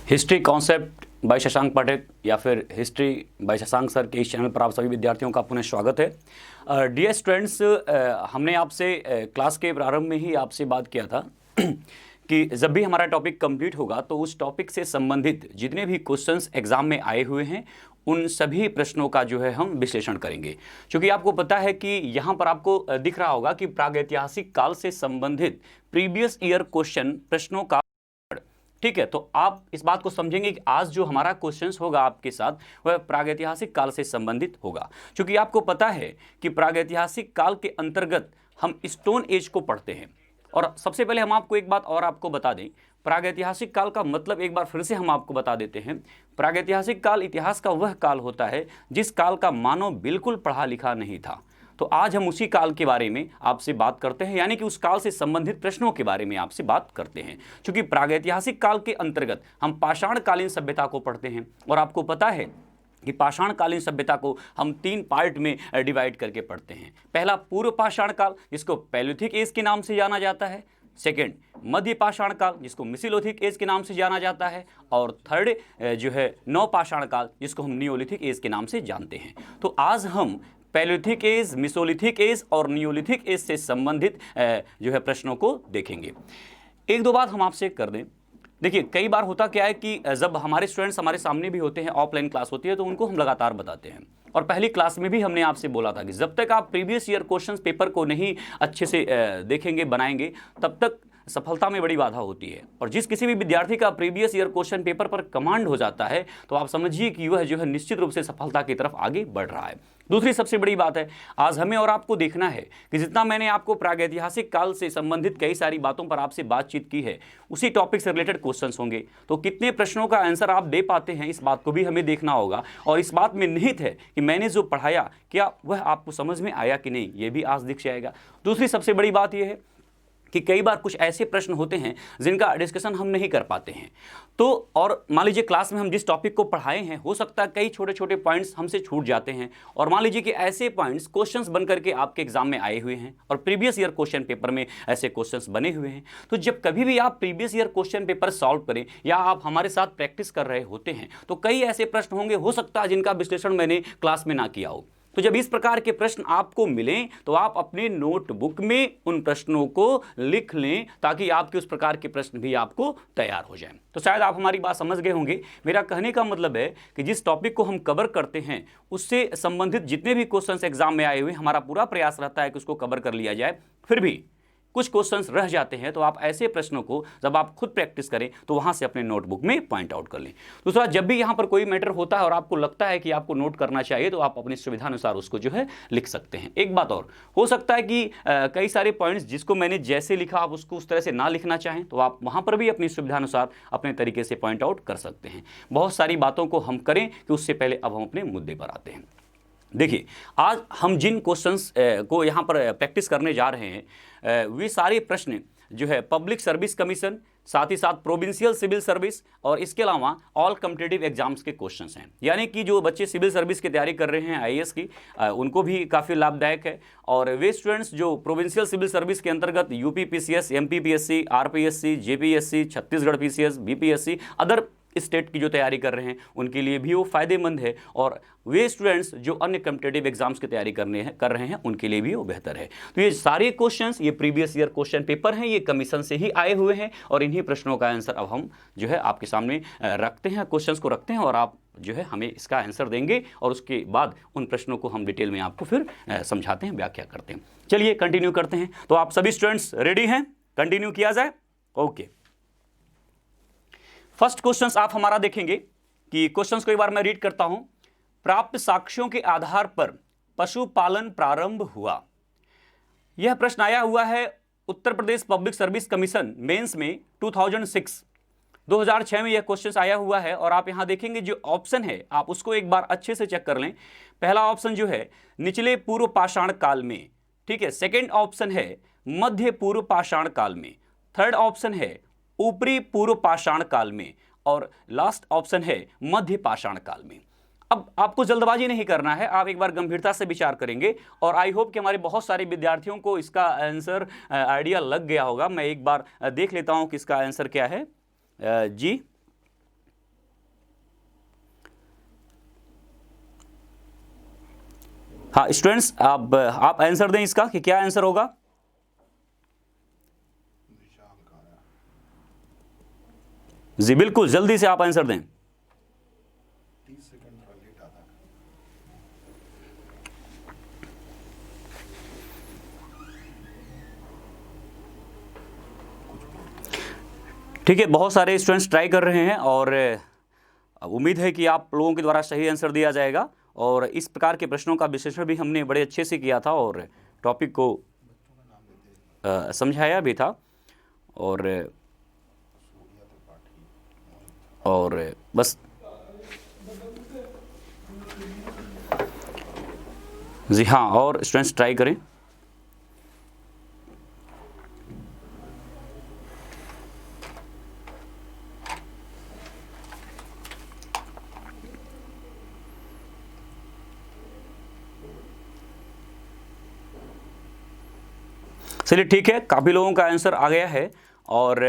History concept bye Shashank पाठक या फिर history by Shashank sir के इस चैनल पर आप सभी विद्यार्थियों का पुनः स्वागत है। डियर स्टूडेंट्स, हमने आपसे क्लास के प्रारंभ में ही आपसे बात किया था कि जब भी हमारा टॉपिक कंप्लीट होगा तो उस टॉपिक से संबंधित जितने भी क्वेश्चंस एग्जाम में आए हुए हैं उन सभी प्रश्नों का जो है हम विश्लेषण करेंगे। क्योंकि आपको पता है कि यहाँ पर आपको दिख रहा होगा कि प्रागैतिहासिक काल से संबंधित प्रीवियस ईयर क्वेश्चन प्रश्नों का, ठीक है। तो आप इस बात को समझेंगे कि आज जो हमारा क्वेश्चंस होगा आपके साथ वह प्रागैतिहासिक काल से संबंधित होगा। क्योंकि आपको पता है कि प्रागैतिहासिक काल के अंतर्गत हम स्टोन एज को पढ़ते हैं। और सबसे पहले हम आपको एक बात और आपको बता दें, प्रागैतिहासिक काल का मतलब एक बार फिर से हम आपको बता देते हैं। प्रागैतिहासिक काल इतिहास का वह काल होता है जिस काल का मानव बिल्कुल पढ़ा लिखा नहीं था। तो आज हम उसी काल के बारे में आपसे बात करते हैं, यानी कि उस काल से संबंधित प्रश्नों के बारे में आपसे बात करते हैं। क्योंकि प्रागैतिहासिक काल के अंतर्गत हम पाषाणकालीन सभ्यता को पढ़ते हैं। और आपको पता है कि पाषाणकालीन सभ्यता को हम 3 पार्ट में डिवाइड करके पढ़ते हैं। पहला पूर्व पाषाण काल, जिसको पैलियोलिथिक एज के नाम से जाना जाता है। सेकेंड मध्य पाषाण काल, जिसको मेसोलिथिक एज के नाम से जाना जाता है। और थर्ड जो है नवपाषाण काल, जिसको हम नियोलिथिक एज के नाम से जानते हैं। तो आज हम पैलियोलिथिक एज, मेसोलिथिक एज और नियोलिथिक एज से संबंधित जो है प्रश्नों को देखेंगे। एक दो बात हम आपसे कर दें। देखिए, कई बार होता क्या है कि जब हमारे स्टूडेंट्स हमारे सामने भी होते हैं, ऑफलाइन क्लास होती है, तो उनको हम लगातार बताते हैं। और पहली क्लास में भी हमने आपसे बोला था कि जब तक आप प्रीवियस ईयर क्वेश्चंस पेपर को नहीं अच्छे से देखेंगे, बनाएंगे, तब तक सफलता में बड़ी बाधा होती है। और जिस किसी भी विद्यार्थी का प्रीवियस ईयर क्वेश्चन पेपर पर कमांड हो जाता है, तो आप समझिए कि वह जो है निश्चित रूप से सफलता की तरफ आगे बढ़ रहा है। दूसरी सबसे बड़ी बात है, आज हमें और आपको देखना है कि जितना मैंने आपको प्रागैतिहासिक काल से संबंधित कई सारी बातों पर आपसे बातचीत की है, उसी टॉपिक से रिलेटेड क्वेश्चंस होंगे। तो कितने प्रश्नों का आंसर आप दे पाते हैं, इस बात को भी हमें देखना होगा। और इस बात में निहित है कि मैंने जो पढ़ाया क्या वह आपको समझ में आया कि नहीं, ये भी आज दिख जाएगा। दूसरी सबसे बड़ी बात यह है कि कई बार कुछ ऐसे प्रश्न होते हैं जिनका डिस्कशन हम नहीं कर पाते हैं। तो और मान लीजिए क्लास में हम जिस टॉपिक को पढ़ाए हैं, हो सकता है कई छोटे छोटे पॉइंट्स हमसे छूट जाते हैं। और मान लीजिए कि ऐसे पॉइंट्स क्वेश्चंस बन करके आपके एग्जाम में आए हुए हैं और प्रीवियस ईयर क्वेश्चन पेपर में ऐसे क्वेश्चंस बने हुए हैं। तो जब कभी भी आप previous year question paper solve करें या आप हमारे साथ प्रैक्टिस कर रहे होते हैं, तो कई ऐसे प्रश्न होंगे, हो सकता है जिनका विश्लेषण मैंने क्लास में ना किया हो। तो जब इस प्रकार के प्रश्न आपको मिलें तो आप अपने नोटबुक में उन प्रश्नों को लिख लें, ताकि आपके उस प्रकार के प्रश्न भी आपको तैयार हो जाएं। तो शायद आप हमारी बात समझ गए होंगे। मेरा कहने का मतलब है कि जिस टॉपिक को हम कवर करते हैं उससे संबंधित जितने भी क्वेश्चंस एग्जाम में आए हुए, हमारा पूरा प्रयास रहता है कि उसको कवर कर लिया जाए। फिर भी कुछ क्वेश्चंस रह जाते हैं, तो आप ऐसे प्रश्नों को जब आप खुद प्रैक्टिस करें तो वहां से अपने नोटबुक में पॉइंट आउट कर लें। दूसरा, जब भी यहां पर कोई मैटर होता है और आपको लगता है कि आपको नोट करना चाहिए, तो आप अपनी सुविधानुसार उसको जो है लिख सकते हैं। एक बात और, हो सकता है कि कई सारे पॉइंट्स जिसको मैंने जैसे लिखा आप उसको उस तरह से ना लिखना चाहें, तो आप वहां पर भी अपनी सुविधानुसार अपने तरीके से पॉइंट आउट कर सकते हैं। बहुत सारी बातों को हम करें कि उससे पहले अब हम अपने मुद्दे पर आते हैं। देखिए, आज हम जिन क्वेश्चंस को यहाँ पर प्रैक्टिस करने जा रहे हैं, वे सारे प्रश्न जो है पब्लिक सर्विस कमीशन, साथ ही साथ प्रोविंशियल सिविल सर्विस और इसके अलावा ऑल कॉम्पिटिटिव एग्जाम्स के क्वेश्चंस हैं। यानी कि जो बच्चे सिविल सर्विस की तैयारी कर रहे हैं आईएएस की, उनको भी काफ़ी लाभदायक है। और वे स्टूडेंट्स जो प्रोविंशियल सिविल सर्विस के अंतर्गत UP PCS, MP PSC, RPSC, JPSC, Chhattisgarh PCS, BPSC, other state की जो तैयारी कर रहे हैं उनके लिए भी वो फायदेमंद है। और वे स्टूडेंट्स जो अन्य कॉम्पिटिटिव एग्जाम्स की तैयारी कर रहे हैं उनके लिए भी वो बेहतर है। तो ये सारे क्वेश्चंस, ये प्रीवियस ईयर क्वेश्चन पेपर हैं, ये कमीशन से ही आए हुए हैं। और इन्हीं प्रश्नों का आंसर अब हम जो है आपके सामने रखते हैं, क्वेश्चंस को रखते हैं, और आप जो है हमें इसका आंसर देंगे। और उसके बाद उन प्रश्नों को हम डिटेल में आपको फिर समझाते हैं, व्याख्या करते हैं। चलिए कंटिन्यू करते हैं। तो आप सभी स्टूडेंट्स रेडी हैं? कंटिन्यू किया जाए। ओके, फर्स्ट क्वेश्चंस आप हमारा देखेंगे कि क्वेश्चंस को एक बार मैं रीड करता हूं। प्राप्त साक्ष्यों के आधार पर पशुपालन प्रारंभ हुआ। यह प्रश्न आया हुआ है उत्तर Pradesh public service commission mains में 2006 में यह क्वेश्चन आया हुआ है। और आप यहां देखेंगे जो ऑप्शन है आप उसको एक बार अच्छे से चेक कर लें। पहला ऑप्शन जो है निचले पूर्व पाषाण काल में, ठीक है। सेकेंड ऑप्शन है मध्य पूर्व पाषाण काल में। थर्ड ऑप्शन है ऊपरी पूर्व पाषाण काल में। और लास्ट ऑप्शन है मध्य पाषाण काल में। अब आपको जल्दबाजी नहीं करना है, आप एक बार गंभीरता से विचार करेंगे। और आई होप कि हमारे बहुत सारे विद्यार्थियों को इसका आंसर आइडिया लग गया होगा। मैं एक बार देख लेता हूं कि इसका आंसर क्या है। जी हाँ स्टूडेंट्स, आप आंसर दें इसका कि क्या आंसर होगा। जी बिल्कुल, जल्दी से आप आंसर दें। 30 सेकंड थोड़ा लेट आता है। ठीक है, बहुत सारे स्टूडेंट्स ट्राई कर रहे हैं और उम्मीद है कि आप लोगों के द्वारा सही आंसर दिया जाएगा। और इस प्रकार के प्रश्नों का विश्लेषण भी हमने बड़े अच्छे से किया था और टॉपिक को समझाया भी था। और बस जी हाँ, और स्टूडेंट्स ट्राई करें। चलिए ठीक है, काफ़ी लोगों का आंसर आ गया है और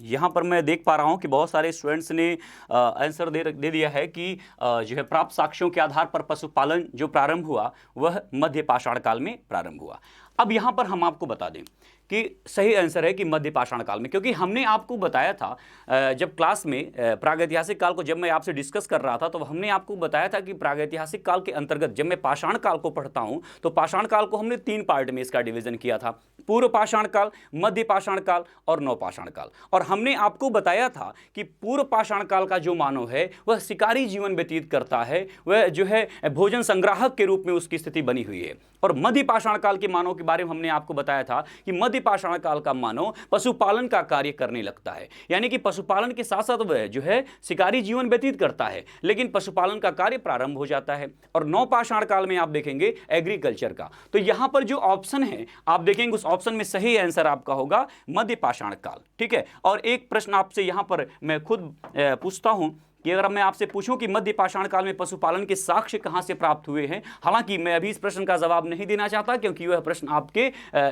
यहाँ पर मैं देख पा रहा हूँ कि बहुत सारे स्टूडेंट्स ने आंसर दे दिया है कि जो है प्राप्त साक्ष्यों के आधार पर पशुपालन जो प्रारंभ हुआ वह मध्य पाषाण काल में प्रारंभ हुआ। अब यहाँ पर हम आपको बता दें कि सही आंसर है कि मध्य पाषाण काल में, क्योंकि हमने आपको बताया था जब क्लास में प्रागैतिहासिक काल को जब मैं आपसे डिस्कस कर रहा था तो हमने आपको बताया था कि प्रागैतिहासिक काल के अंतर्गत जब मैं पाषाण काल को पढ़ता हूं तो पाषाण काल को हमने 3 पार्ट में इसका डिवीजन किया था, पूर्व पाषाण काल, मध्य पाषाण काल और नव पाषाण काल। और हमने आपको बताया था कि पूर्व पाषाण काल का जो मानव है वह शिकारी जीवन व्यतीत करता है, वह जो है भोजन संग्राहक के रूप में उसकी स्थिति बनी हुई है। और मध्य पाषाण काल के मानव के बारे में हमने आपको बताया था कि मध्य पाषाण काल का मानव पशुपालन का कार्य करने लगता है, यानी कि पशुपालन के साथ साथ वह जो है शिकारी जीवन व्यतीत करता है, लेकिन पशुपालन का कार्य प्रारंभ हो जाता है। और नव पाषाण काल में आप देखेंगे एग्रीकल्चर का। तो यहां पर जो ऑप्शन है आप देखेंगे उस ऑप्शन में सही आंसर आपका होगा मध्य पाषाण काल। ठीक है, और एक प्रश्न आपसे यहां पर मैं खुद पूछता हूं कि अगर मैं आपसे पूछूं कि मध्य पाषाण काल में पशुपालन के साक्ष्य कहां से प्राप्त हुए हैं, हालांकि मैं अभी इस प्रश्न का जवाब नहीं देना चाहता क्योंकि वह प्रश्न आपके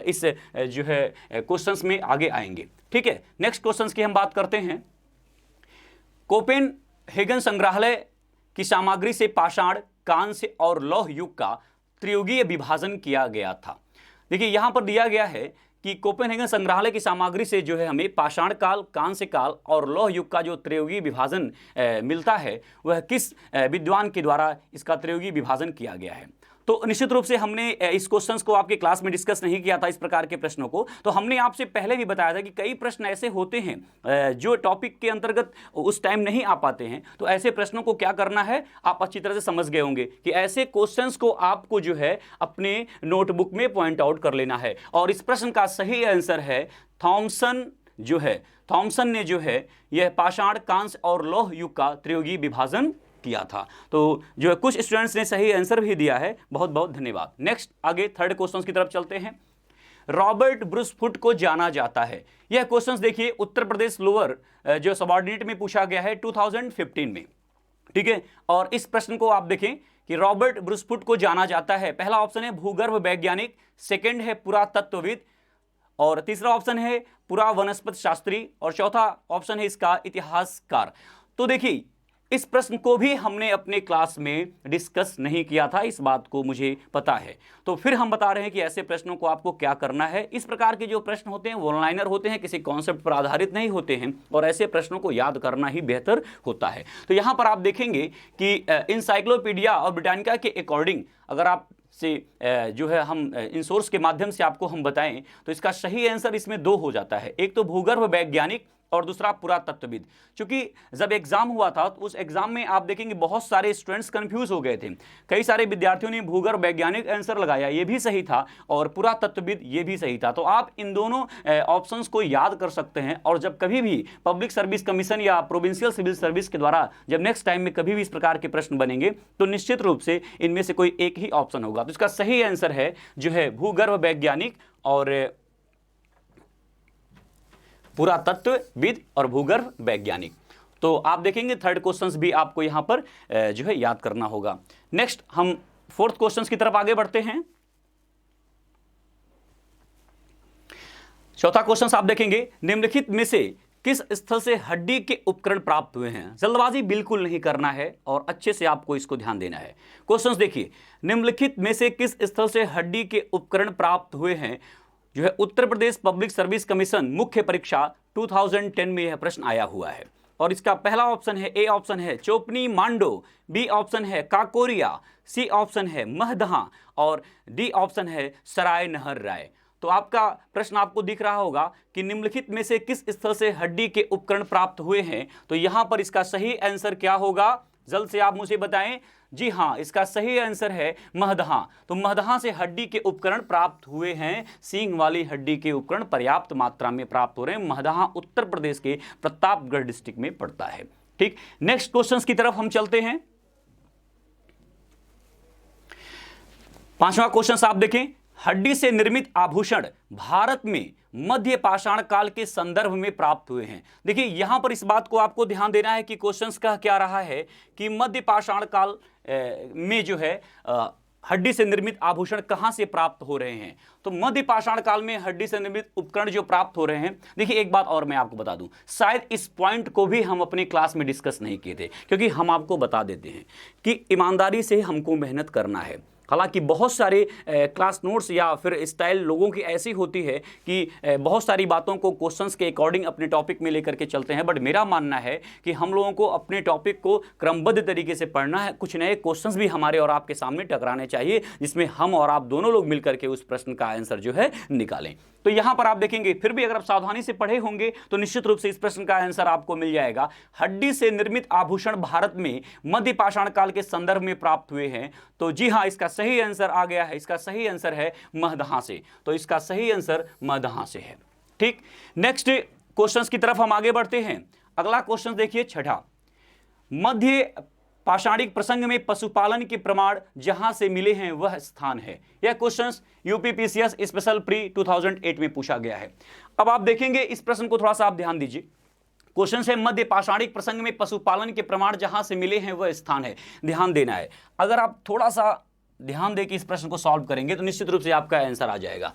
इस जो है क्वेश्चंस में आगे आएंगे। ठीक है, नेक्स्ट क्वेश्चंस की हम बात करते हैं। कोपेनहेगन संग्रहालय की सामग्री से पाषाण, कांस्य और लौह युग का त्रियुगीय विभाजन किया गया था। देखिए यहां पर दिया गया है कि कोपेनहेगन संग्रहालय की सामग्री से जो है हमें पाषाण काल, कांस्य काल और लौह युग का जो त्रियुगीय विभाजन मिलता है वह किस विद्वान के द्वारा इसका त्रियुगीय विभाजन किया गया है। तो निश्चित रूप से हमने इस क्वेश्चंस को आपके क्लास में डिस्कस नहीं किया था, इस प्रकार के प्रश्नों को। तो हमने आपसे पहले भी बताया था कि कई प्रश्न ऐसे होते हैं जो टॉपिक के अंतर्गत उस टाइम नहीं आ पाते हैं। तो ऐसे प्रश्नों को क्या करना है आप अच्छी तरह से समझ गए होंगे कि ऐसे क्वेश्चंस को आपको जो है अपने नोटबुक में पॉइंट आउट कर लेना है। और इस प्रश्न का सही आंसर है थॉमसन ने जो है यह पाषाण, कांस्य और लौह युग का त्रियुगीय विभाजन किया था। तो जो है कुछ स्टूडेंट्स ने सही आंसर भी दिया है, बहुत बहुत धन्यवाद। नेक्स्ट आगे थर्ड क्वेश्चन की तरफ चलते हैं। रॉबर्ट ब्रूस फुट को जाना जाता है, यह क्वेश्चन देखिए उत्तर प्रदेश लोअर जो सबऑर्डिनेट में पूछा गया है 2015 में। ठीक है, और इस प्रश्न को आप देखें कि रॉबर्ट ब्रूस फुट को जाना जाता है, पहला ऑप्शन है भूगर्भ वैज्ञानिक, सेकंड है पुरातत्वविद, और तीसरा ऑप्शन है पुरा वनस्पति शास्त्री, और चौथा ऑप्शन है इसका इतिहासकार। तो देखिए इस प्रश्न को भी हमने अपने क्लास में डिस्कस नहीं किया था, इस बात को मुझे पता है। तो फिर हम बता रहे हैं कि ऐसे प्रश्नों को आपको क्या करना है। इस प्रकार के जो प्रश्न होते हैं वो ऑनलाइनर होते हैं, किसी कॉन्सेप्ट पर आधारित नहीं होते हैं, और ऐसे प्रश्नों को याद करना ही बेहतर होता है। तो यहाँ पर आप देखेंगे कि इंसाइक्लोपीडिया और ब्रिटानिका के अकॉर्डिंग अगर आप से जो है हम इन सोर्स के माध्यम से आपको हम बताएं तो इसका सही आंसर इसमें 2 हो जाता है, एक तो भूगर्भ वैज्ञानिक और दूसरा पुरातत्वविद। क्योंकि जब एग्जाम हुआ था तो उस एग्जाम में आप देखेंगे बहुत सारे स्टूडेंट्स कंफ्यूज हो गए थे, कई सारे विद्यार्थियों ने भूगर्भ वैज्ञानिक आंसर लगाया, ये भी सही था, और पुरातत्वविद ये भी सही था। तो आप इन दोनों ऑप्शंस को याद कर सकते हैं, और जब कभी भी पब्लिक सर्विस कमीशन या प्रोविंशियल सिविल सर्विस के द्वारा जब नेक्स्ट टाइम में कभी भी इस प्रकार के प्रश्न बनेंगे तो निश्चित रूप से इनमें से कोई एक ही ऑप्शन होगा। तो इसका सही आंसर है जो है भूगर्भ वैज्ञानिक और पुरातत्वविद और भूगर्भ वैज्ञानिक। तो आप देखेंगे थर्ड क्वेश्चंस भी आपको यहां पर जो है याद करना होगा। नेक्स्ट हम फोर्थ क्वेश्चंस की तरफ आगे बढ़ते हैं। चौथा क्वेश्चन आप देखेंगे, निम्नलिखित में से किस स्थल से हड्डी के उपकरण प्राप्त हुए हैं? जल्दबाजी बिल्कुल नहीं करना है और अच्छे से आपको इसको ध्यान देना है। क्वेश्चंस देखिए, निम्नलिखित में से किस स्थल से हड्डी के उपकरण प्राप्त हुए हैं? जो है उत्तर प्रदेश पब्लिक सर्विस कमीशन मुख्य परीक्षा 2010 में यह प्रश्न आया हुआ है और इसका पहला ऑप्शन है, ए ऑप्शन है चोपनी मांडो, बी ऑप्शन है काकोरिया, सी ऑप्शन है महदहा और डी ऑप्शन है सराय नहर राय। तो आपका प्रश्न आपको दिख रहा होगा कि निम्नलिखित में से किस स्थल से हड्डी के उपकरण प्राप्त हुए हैं। तो यहां पर इसका सही आंसर क्या होगा, जल्द से आप मुझे बताएं। जी हां, इसका सही आंसर है महदहा। तो महदहा से हड्डी के उपकरण प्राप्त हुए हैं। सींग वाली हड्डी के उपकरण पर्याप्त मात्रा में प्राप्त हो रहे हैं। महदहा उत्तर प्रदेश के प्रतापगढ़ डिस्ट्रिक्ट में पड़ता है। ठीक, नेक्स्ट क्वेश्चंस की तरफ हम चलते हैं। पांचवा क्वेश्चन आप देखें, हड्डी से निर्मित आभूषण भारत में मध्य पाषाण काल के संदर्भ में प्राप्त हुए हैं। देखिए यहां पर इस बात को आपको ध्यान देना है कि क्वेश्चंस का क्या रहा है कि मध्य पाषाण काल में जो है हड्डी से निर्मित आभूषण कहां से प्राप्त हो रहे हैं। तो मध्य पाषाण काल में हड्डी से निर्मित उपकरण जो प्राप्त हो रहे हैं, देखिए एक बात और मैं आपको बता दूं, शायद इस पॉइंट को भी हम अपनी क्लास में डिस्कस नहीं किए थे, क्योंकि हम आपको बता देते हैं कि ईमानदारी से हमको मेहनत करना है। हालांकि बहुत सारे क्लास नोट्स या फिर स्टाइल लोगों की ऐसी होती है कि बहुत सारी बातों को क्वेश्चंस के अकॉर्डिंग अपने टॉपिक में लेकर के चलते हैं, बट मेरा मानना है कि हम लोगों को अपने टॉपिक को क्रमबद्ध तरीके से पढ़ना है। कुछ नए क्वेश्चंस भी हमारे और आपके सामने टकराने चाहिए, जिसमें हम और आप दोनों लोग मिलकर के उस प्रश्न का आंसर जो है निकालें। तो यहां पर आप देखेंगे, फिर भी अगर आप सावधानी से पढ़े होंगे तो निश्चित रूप से इस प्रश्न का आंसर आपको मिल जाएगा। हड्डी से निर्मित आभूषण भारत में मध्य पाषाण काल के संदर्भ में प्राप्त हुए हैं। तो जी हां, इसका सही आंसर आ गया है। इसका सही आंसर है महदहा से। तो इसका सही आंसर महदहा से है। ठीक, नेक्स्ट क्वेश्चंस की तरफ हम आगे बढ़ते हैं। अगला क्वेश्चन देखिए, छठा, मध्य पाषाणिक प्रसंग में पशुपालन के प्रमाण जहां से मिले हैं वह स्थान है। यह क्वेश्चंस यूपीपीसीएस स्पेशल प्री 2008 में पूछा गया है। अब आप देखेंगे इस प्रश्न को थोड़ा सा आप ध्यान दीजिए। क्वेश्चन है, मध्य पाषाणिक प्रसंग में पशुपालन के प्रमाण जहां से मिले हैं वह स्थान है। ध्यान देना है। अगर आप थोड़ा सा ध्यान देकर इस प्रश्न को सॉल्व करेंगे तो निश्चित रूप से आपका आंसर आ जाएगा।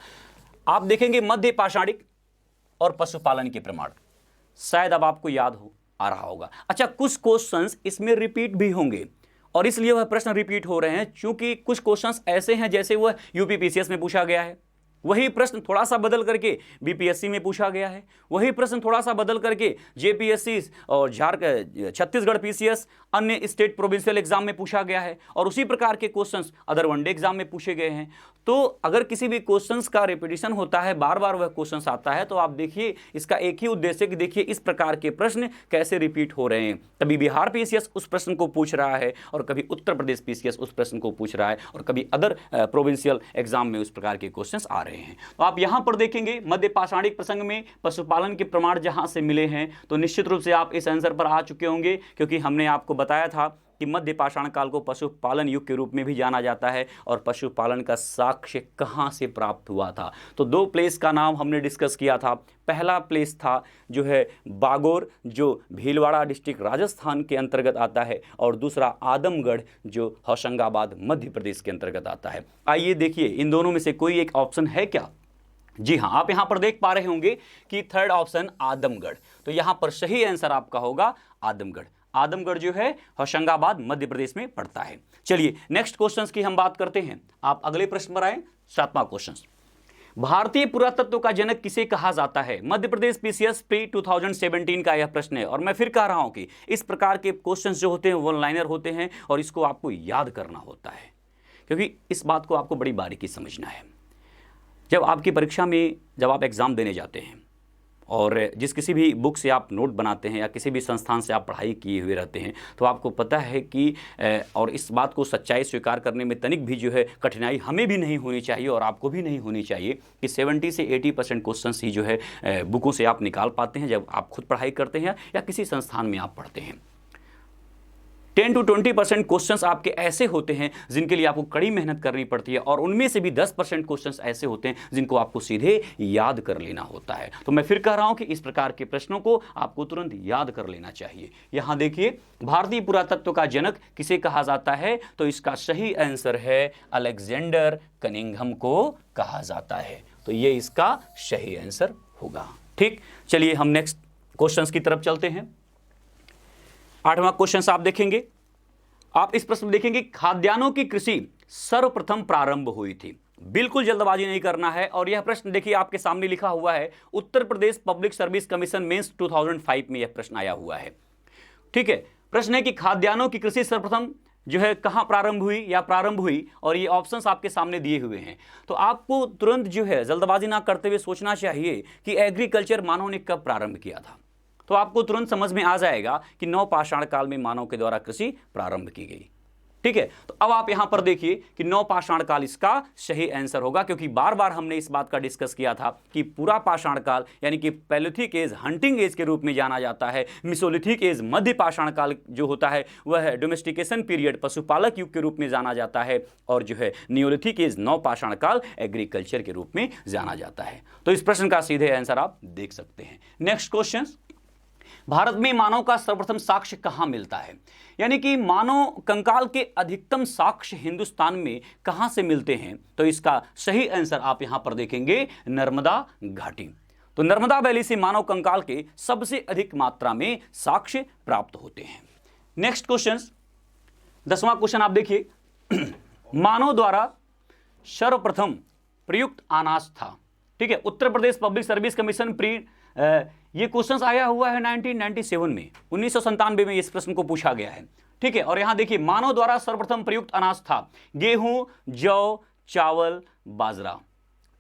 आप देखेंगे मध्य पाषाणिक और पशुपालन के प्रमाण, शायद अब आपको याद आ रहा होगा। अच्छा, कुछ क्वेश्चंस इसमें रिपीट भी होंगे और इसलिए वह प्रश्न रिपीट हो रहे हैं, क्योंकि कुछ क्वेश्चंस ऐसे हैं जैसे वह यूपीपीसीएस में पूछा गया है, वही प्रश्न थोड़ा सा बदल करके बीपीएससी में पूछा गया है, वही प्रश्न थोड़ा सा बदल करके जेपीएससी और छत्तीसगढ़ पीसीएस अन्य स्टेट प्रोविंशियल एग्जाम में पूछा गया है, और उसी प्रकार के क्वेश्चंस अदर वनडे एग्जाम में पूछे गए हैं। तो अगर किसी भी क्वेश्चंस का रिपीटिशन होता है, बार बार वह क्वेश्चंस आता है, तो आप देखिए इसका एक ही उद्देश्य कि देखिए इस प्रकार के प्रश्न कैसे रिपीट हो रहे हैं। कभी बिहार पीसीएस उस प्रश्न को पूछ रहा है और कभी उत्तर प्रदेश पीसीएस उस प्रश्न को पूछ रहा है और कभी अदर प्रोविंशियल एग्जाम में उस प्रकार के क्वेश्चंस आ रहे हैं। तो आप यहां पर देखेंगे मध्य पाषाणिक प्रसंग में पशुपालन के प्रमाण जहां से मिले हैं, तो निश्चित रूप से आप इस आंसर पर आ चुके होंगे, क्योंकि हमने आपको बताया था कि मध्य पाषाण काल को पशुपालन युग के रूप में भी जाना जाता है और पशुपालन का साक्ष्य कहां से प्राप्त हुआ था। तो दो प्लेस का नाम हमने डिस्कस किया था। पहला प्लेस था जो है बागोर, जो भीलवाड़ा डिस्ट्रिक्ट राजस्थान के अंतर्गत आता है, और दूसरा आदमगढ़ जो होशंगाबाद मध्य प्रदेश के अंतर्गत आता है। आइए देखिए इन दोनों में से कोई एक ऑप्शन है क्या। जी हाँ, आप यहां पर देख पा रहे होंगे कि थर्ड ऑप्शन आदमगढ़। तो यहां पर सही आंसर आपका होगा आदमगढ़। आदमगढ़ जो है होशंगाबाद मध्य प्रदेश में पड़ता है। चलिए नेक्स्ट क्वेश्चंस की हम बात करते हैं। आप अगले प्रश्न पर आए, सातवां क्वेश्चन, भारतीय पुरातत्व का जनक किसे कहा जाता है। मध्य प्रदेश पीसीएस प्री 2017 का यह प्रश्न है, और मैं फिर कह रहा हूं कि इस प्रकार के क्वेश्चंस जो होते हैं वन लाइनर होते हैं और इसको आपको याद करना होता है, क्योंकि इस बात को आपको बड़ी बारीकी समझना है। जब आपकी परीक्षा में जब आप एग्जाम देने जाते हैं और जिस किसी भी बुक से आप नोट बनाते हैं या किसी भी संस्थान से आप पढ़ाई किए हुए रहते हैं, तो आपको पता है कि और इस बात को सच्चाई स्वीकार करने में तनिक भी जो है कठिनाई हमें भी नहीं होनी चाहिए और आपको भी नहीं होनी चाहिए कि 70 से 80% क्वेश्चंस ही जो है बुकों से आप निकाल पाते हैं जब आप खुद पढ़ाई करते हैं या किसी संस्थान में आप पढ़ते हैं। 10 to 20% क्वेश्चंस आपके ऐसे होते हैं जिनके लिए आपको कड़ी मेहनत करनी पड़ती है, और उनमें से भी 10% क्वेश्चंस ऐसे होते हैं जिनको आपको सीधे याद कर लेना होता है। तो मैं फिर कह रहा हूं कि इस प्रकार के प्रश्नों को आपको तुरंत याद कर लेना चाहिए। यहां देखिए, भारतीय पुरातत्व का जनक किसे कहा जाता है, तो इसका सही आंसर है अलेक्जेंडर कनिंघम को कहा जाता है। तो ये इसका सही आंसर होगा। ठीक, चलिए हम नेक्स्ट क्वेश्चंस की तरफ चलते हैं। 8वां क्वेश्चन आप देखेंगे, आप इस प्रश्न में देखेंगे खाद्यान्नों की कृषि सर्वप्रथम प्रारंभ हुई थी। बिल्कुल जल्दबाजी नहीं करना है। और यह प्रश्न देखिए आपके सामने लिखा हुआ है, उत्तर Pradesh public service commission mains 2005 में यह प्रश्न आया हुआ है। ठीक है, प्रश्न है कि खाद्यान्नों की कृषि सर्वप्रथम जो है कहां प्रारंभ हुई या प्रारंभ हुई, और ये ऑप्शंस आपके सामने दिए हुए हैं। तो आपको तुरंत जो है जल्दबाजी ना करते हुए सोचना चाहिए कि एग्रीकल्चर मानव ने कब प्रारंभ किया था। तो आपको तुरंत समझ में आ जाएगा कि नवपाषाण काल में मानव के द्वारा कृषि प्रारंभ की गई। ठीक है, तो अब आप यहां पर देखिए कि नवपाषाण काल इसका सही आंसर होगा, क्योंकि बार बार हमने इस बात का डिस्कस किया था कि पूरा पाषाण काल यानी कि पैलियोलिथिक एज हंटिंग एज के रूप में जाना जाता है, मिसोलिथिक एज मध्य पाषाण काल जो होता है वह डोमेस्टिकेशन पीरियड पशुपालक युग के रूप में जाना जाता है, और जो है नियोलिथिक एज नवपाषाण काल एग्रीकल्चर के रूप में जाना जाता है। तो इस प्रश्न का सीधे आंसर आप देख सकते हैं। नेक्स्ट क्वेश्चन, भारत में मानव का सर्वप्रथम साक्ष्य कहां मिलता है, यानी कि मानव कंकाल के अधिकतम साक्ष्य हिंदुस्तान में कहां से मिलते हैं। तो इसका सही आंसर आप यहां पर देखेंगे नर्मदा घाटी। तो नर्मदा वैली से मानव कंकाल के सबसे अधिक मात्रा में साक्ष्य प्राप्त होते हैं। नेक्स्ट क्वेश्चन, 10वां क्वेश्चन आप देखिए, मानव द्वारा सर्वप्रथम प्रयुक्त अनाज था। ठीक है, उत्तर प्रदेश पब्लिक सर्विस कमीशन ये क्वेश्चन आया हुआ है 1997 में, 1997 में इस प्रश्न को पूछा गया है। ठीक है, और यहां देखिए मानव द्वारा सर्वप्रथम प्रयुक्त अनाज था गेहूं, जौ, चावल, बाजरा।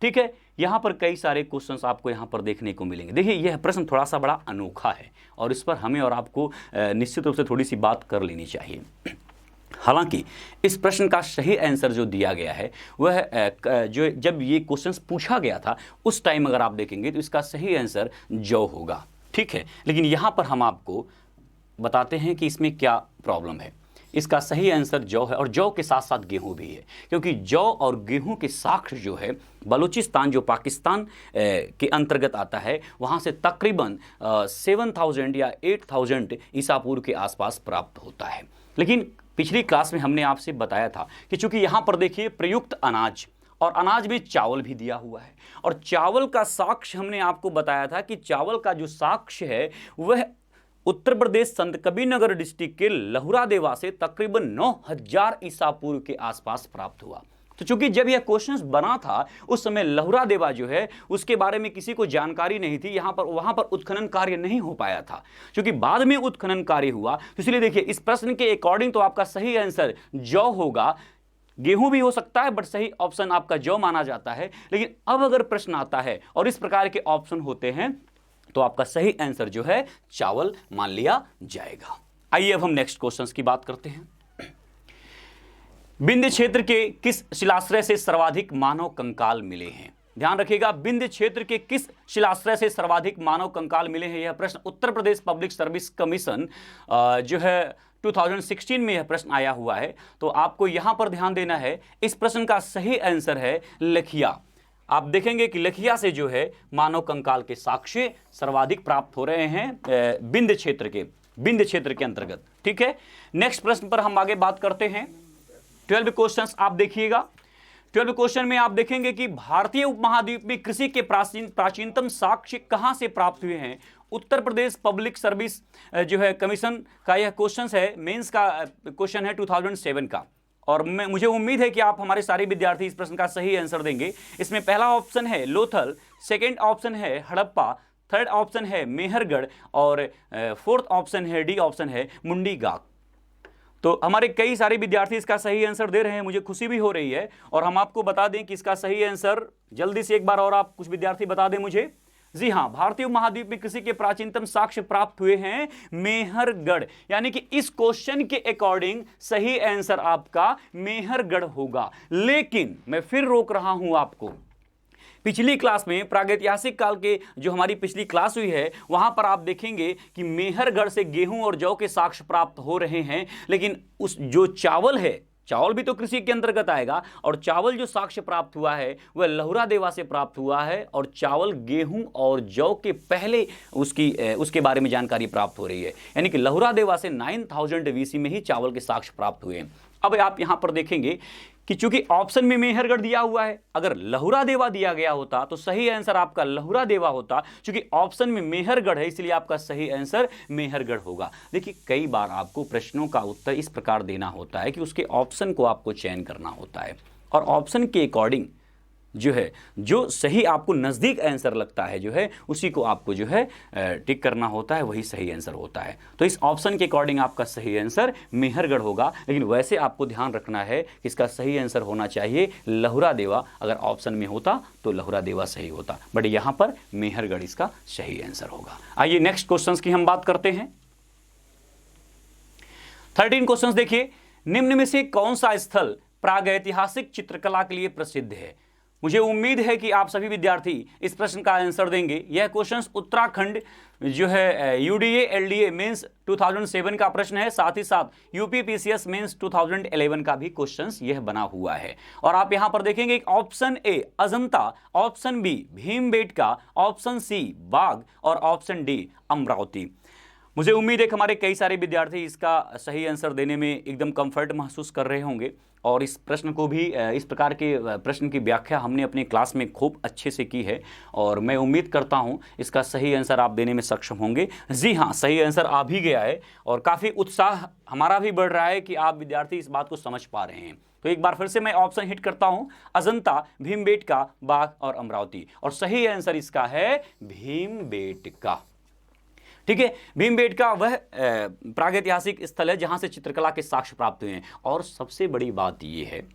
ठीक है, यहां पर कई सारे क्वेश्चंस आपको यहां पर देखने को मिलेंगे। देखिए यह प्रश्न थोड़ा सा बड़ा अनोखा है और इस पर हमें और आपको निश्चित रूप से थोड़ी सी बात कर लेनी चाहिए। हालांकि इस प्रश्न का सही आंसर जो दिया गया है वह जो जब ये क्वेश्चंस पूछा गया था उस टाइम अगर आप देखेंगे तो इसका सही आंसर जौ होगा। ठीक है, लेकिन यहाँ पर हम आपको बताते हैं कि इसमें क्या प्रॉब्लम है। इसका सही आंसर जौ है और जौ के साथ साथ गेहूं भी है, क्योंकि जौ और गेहूं के साक्ष्य जो है बलूचिस्तान जो पाकिस्तान के अंतर्गत आता है वहाँ से तकरीबन 7000 या 8000 ईसा पूर्व के आसपास प्राप्त होता है। लेकिन पिछली क्लास में हमने आपसे बताया था कि चूंकि यहाँ पर देखिए प्रयुक्त अनाज, और अनाज में चावल भी दिया हुआ है, और चावल का साक्ष्य हमने आपको बताया था कि चावल का जो साक्ष्य है वह उत्तर प्रदेश संत कबीरनगर डिस्ट्रिक्ट के लहुरा देवा से तकरीबन 9000 ईसा पूर्व के आसपास प्राप्त हुआ। तो चूंकि जब यह क्वेश्चन बना था उस समय लहुरा देवा जो है उसके बारे में किसी को जानकारी नहीं थी, वहां पर उत्खनन कार्य नहीं हो पाया था। क्योंकि बाद में उत्खनन कार्य हुआ तो इसलिए देखिए इस प्रश्न के अकॉर्डिंग तो आपका सही आंसर जौ होगा। गेहूं भी हो सकता है बट सही ऑप्शन आपका जौ माना जाता है। लेकिन अब अगर प्रश्न आता है और इस प्रकार के ऑप्शन होते हैं तो आपका सही आंसर जो है चावल मान लिया जाएगा। आइए अब हम नेक्स्ट क्वेश्चन की बात करते हैं। विंध्य क्षेत्र के किस शिलाश्रय से सर्वाधिक मानव कंकाल मिले हैं? ध्यान रखिएगा, विंध्य क्षेत्र के किस शिलाश्रय से सर्वाधिक मानव कंकाल मिले हैं? यह प्रश्न उत्तर प्रदेश पब्लिक सर्विस कमीशन जो है 2016 में यह प्रश्न आया हुआ है। तो आपको यहां पर ध्यान देना है, इस प्रश्न का सही आंसर है लखिया। आप देखेंगे कि लखिया से जो है मानव कंकाल के साक्ष्य सर्वाधिक प्राप्त हो रहे हैं विंध्य क्षेत्र के अंतर्गत। ठीक है, नेक्स्ट प्रश्न पर हम आगे बात करते हैं। 12 क्वेश्चंस आप देखिएगा। 12 क्वेश्चन में आप देखेंगे कि भारतीय उपमहाद्वीप में कृषि के प्राचीनतम साक्ष्य कहां से प्राप्त हुए हैं? उत्तर प्रदेश पब्लिक सर्विस जो है कमीशन का यह क्वेश्चन है, मेंस का क्वेश्चन है 2007 का। और मुझे उम्मीद है कि आप हमारे सारे विद्यार्थी इस प्रश्न का सही आंसर देंगे। इसमें पहला ऑप्शन है लोथल, सेकेंड ऑप्शन है हड़प्पा, थर्ड ऑप्शन है मेहरगढ़ और फोर्थ ऑप्शन है डी ऑप्शन है मुंडीगाक। तो हमारे कई सारे विद्यार्थी इसका सही आंसर दे रहे हैं, मुझे खुशी भी हो रही है। और हम आपको बता दें कि इसका सही आंसर जल्दी से एक बार और आप कुछ विद्यार्थी बता दें मुझे। जी हां, भारतीय उपमहाद्वीप में कृषि के प्राचीनतम साक्ष्य प्राप्त हुए हैं मेहरगढ़, यानी कि इस क्वेश्चन के अकॉर्डिंग सही आंसर आपका मेहरगढ़ होगा। लेकिन मैं फिर रोक रहा हूं आपको, पिछली क्लास में प्रागैतिहासिक काल के जो हमारी पिछली क्लास हुई है वहां पर आप देखेंगे कि मेहरगढ़ से गेहूं और जौ के साक्ष्य प्राप्त हो रहे हैं। लेकिन उस जो चावल है, चावल भी तो कृषि के अंतर्गत आएगा, और चावल जो साक्ष्य प्राप्त हुआ है वह लहुरा देवा से प्राप्त हुआ है। और चावल गेहूं और जौ के पहले उसके बारे में जानकारी प्राप्त हो रही है, यानी कि लहुरा देवा से 9000 BC में ही चावल के साक्ष्य प्राप्त हुए हैं। अब आप यहां पर देखेंगे कि चूंकि ऑप्शन में मेहरगढ़ दिया हुआ है, अगर लहुरा देवा दिया गया होता तो सही आंसर आपका लहुरा देवा होता। चूंकि ऑप्शन में मेहरगढ़ है इसलिए आपका सही आंसर मेहरगढ़ होगा। देखिए कई बार आपको प्रश्नों का उत्तर इस प्रकार देना होता है कि उसके ऑप्शन को आपको चयन करना होता है और ऑप्शन के अकॉर्डिंग जो है जो सही आपको नज़दीक आंसर लगता है जो है उसी को आपको जो है टिक करना होता है, वही सही आंसर होता है। तो इस ऑप्शन के अकॉर्डिंग आपका सही आंसर मेहरगढ़ होगा, लेकिन वैसे आपको ध्यान रखना है कि इसका सही आंसर होना चाहिए लहुरा देवा। अगर ऑप्शन में होता तो लहुरा देवा सही होता, बट यहाँ पर मेहरगढ़ इसका सही आंसर होगा। आइए नेक्स्ट क्वेश्चन की हम बात करते हैं। 13 क्वेश्चन देखिए, निम्न में से कौन सा स्थल प्रागैतिहासिक चित्रकला के लिए प्रसिद्ध है? मुझे उम्मीद है कि आप सभी विद्यार्थी इस प्रश्न का आंसर देंगे। यह क्वेश्चन उत्तराखंड जो है यूडीए एलडीए मेंस 2007 का प्रश्न है, साथ ही साथ यूपी पीसीएस मेंस 2011 का भी क्वेश्चन यह बना हुआ है। और आप यहां पर देखेंगे option A Ajanta, option B Bhimbetka, option C Bagh और ऑप्शन डी अमरावती। मुझे उम्मीद है कि हमारे कई सारे विद्यार्थी इसका सही आंसर देने में एकदम कंफर्ट महसूस कर रहे होंगे और इस प्रश्न को भी इस प्रकार के प्रश्न की व्याख्या हमने अपने क्लास में खूब अच्छे से की है और मैं उम्मीद करता हूं इसका सही आंसर आप देने में सक्षम होंगे। जी हां, सही आंसर आ भी गया है और काफ़ी उत्साह हमारा भी बढ़ रहा है कि आप विद्यार्थी इस बात को समझ पा रहे हैं। तो एक बार फिर से मैं ऑप्शन हिट करता हूं, अजंता, भीमबेटका, बाघ और अमरावती, और सही आंसर इसका है भीमबेटका। ठीक है, भीमबेटका वह प्रागैतिहासिक स्थल है जहां से चित्रकला के साक्ष्य प्राप्त हुए हैं। और सबसे बड़ी बात यह है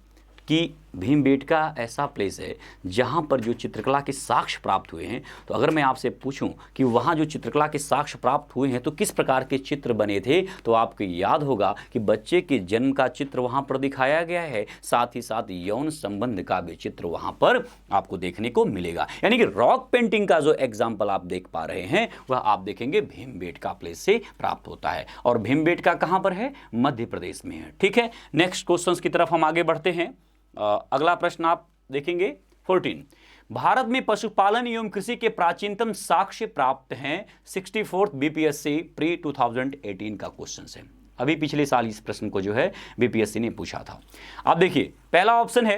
कि भीमबेटका ऐसा प्लेस है जहां पर जो चित्रकला के साक्ष्य प्राप्त हुए हैं। तो अगर मैं आपसे पूछूं कि वहां जो चित्रकला के साक्ष्य प्राप्त हुए हैं तो किस प्रकार के चित्र बने थे, तो आपको याद होगा कि बच्चे के जन्म का चित्र वहां पर दिखाया गया है, साथ ही साथ यौन संबंध का भी चित्र वहां पर आपको देखने को मिलेगा। यानी कि रॉक पेंटिंग का जो एग्जाम्पल आप देख पा रहे हैं वह आप देखेंगे भीमबेटका प्लेस से प्राप्त होता है। और भीमबेटका कहां पर है? मध्य प्रदेश में है। ठीक है, नेक्स्ट क्वेश्चन की तरफ हम आगे बढ़ते हैं। अगला प्रश्न आप देखेंगे 14, भारत में पशुपालन एवं कृषि के प्राचीनतम साक्ष्य प्राप्त हैं। 64th बीपीएससी प्री 2018 का क्वेश्चन है। अभी पिछले साल इस प्रश्न को जो है बीपीएससी ने पूछा था। आप देखिए पहला ऑप्शन है,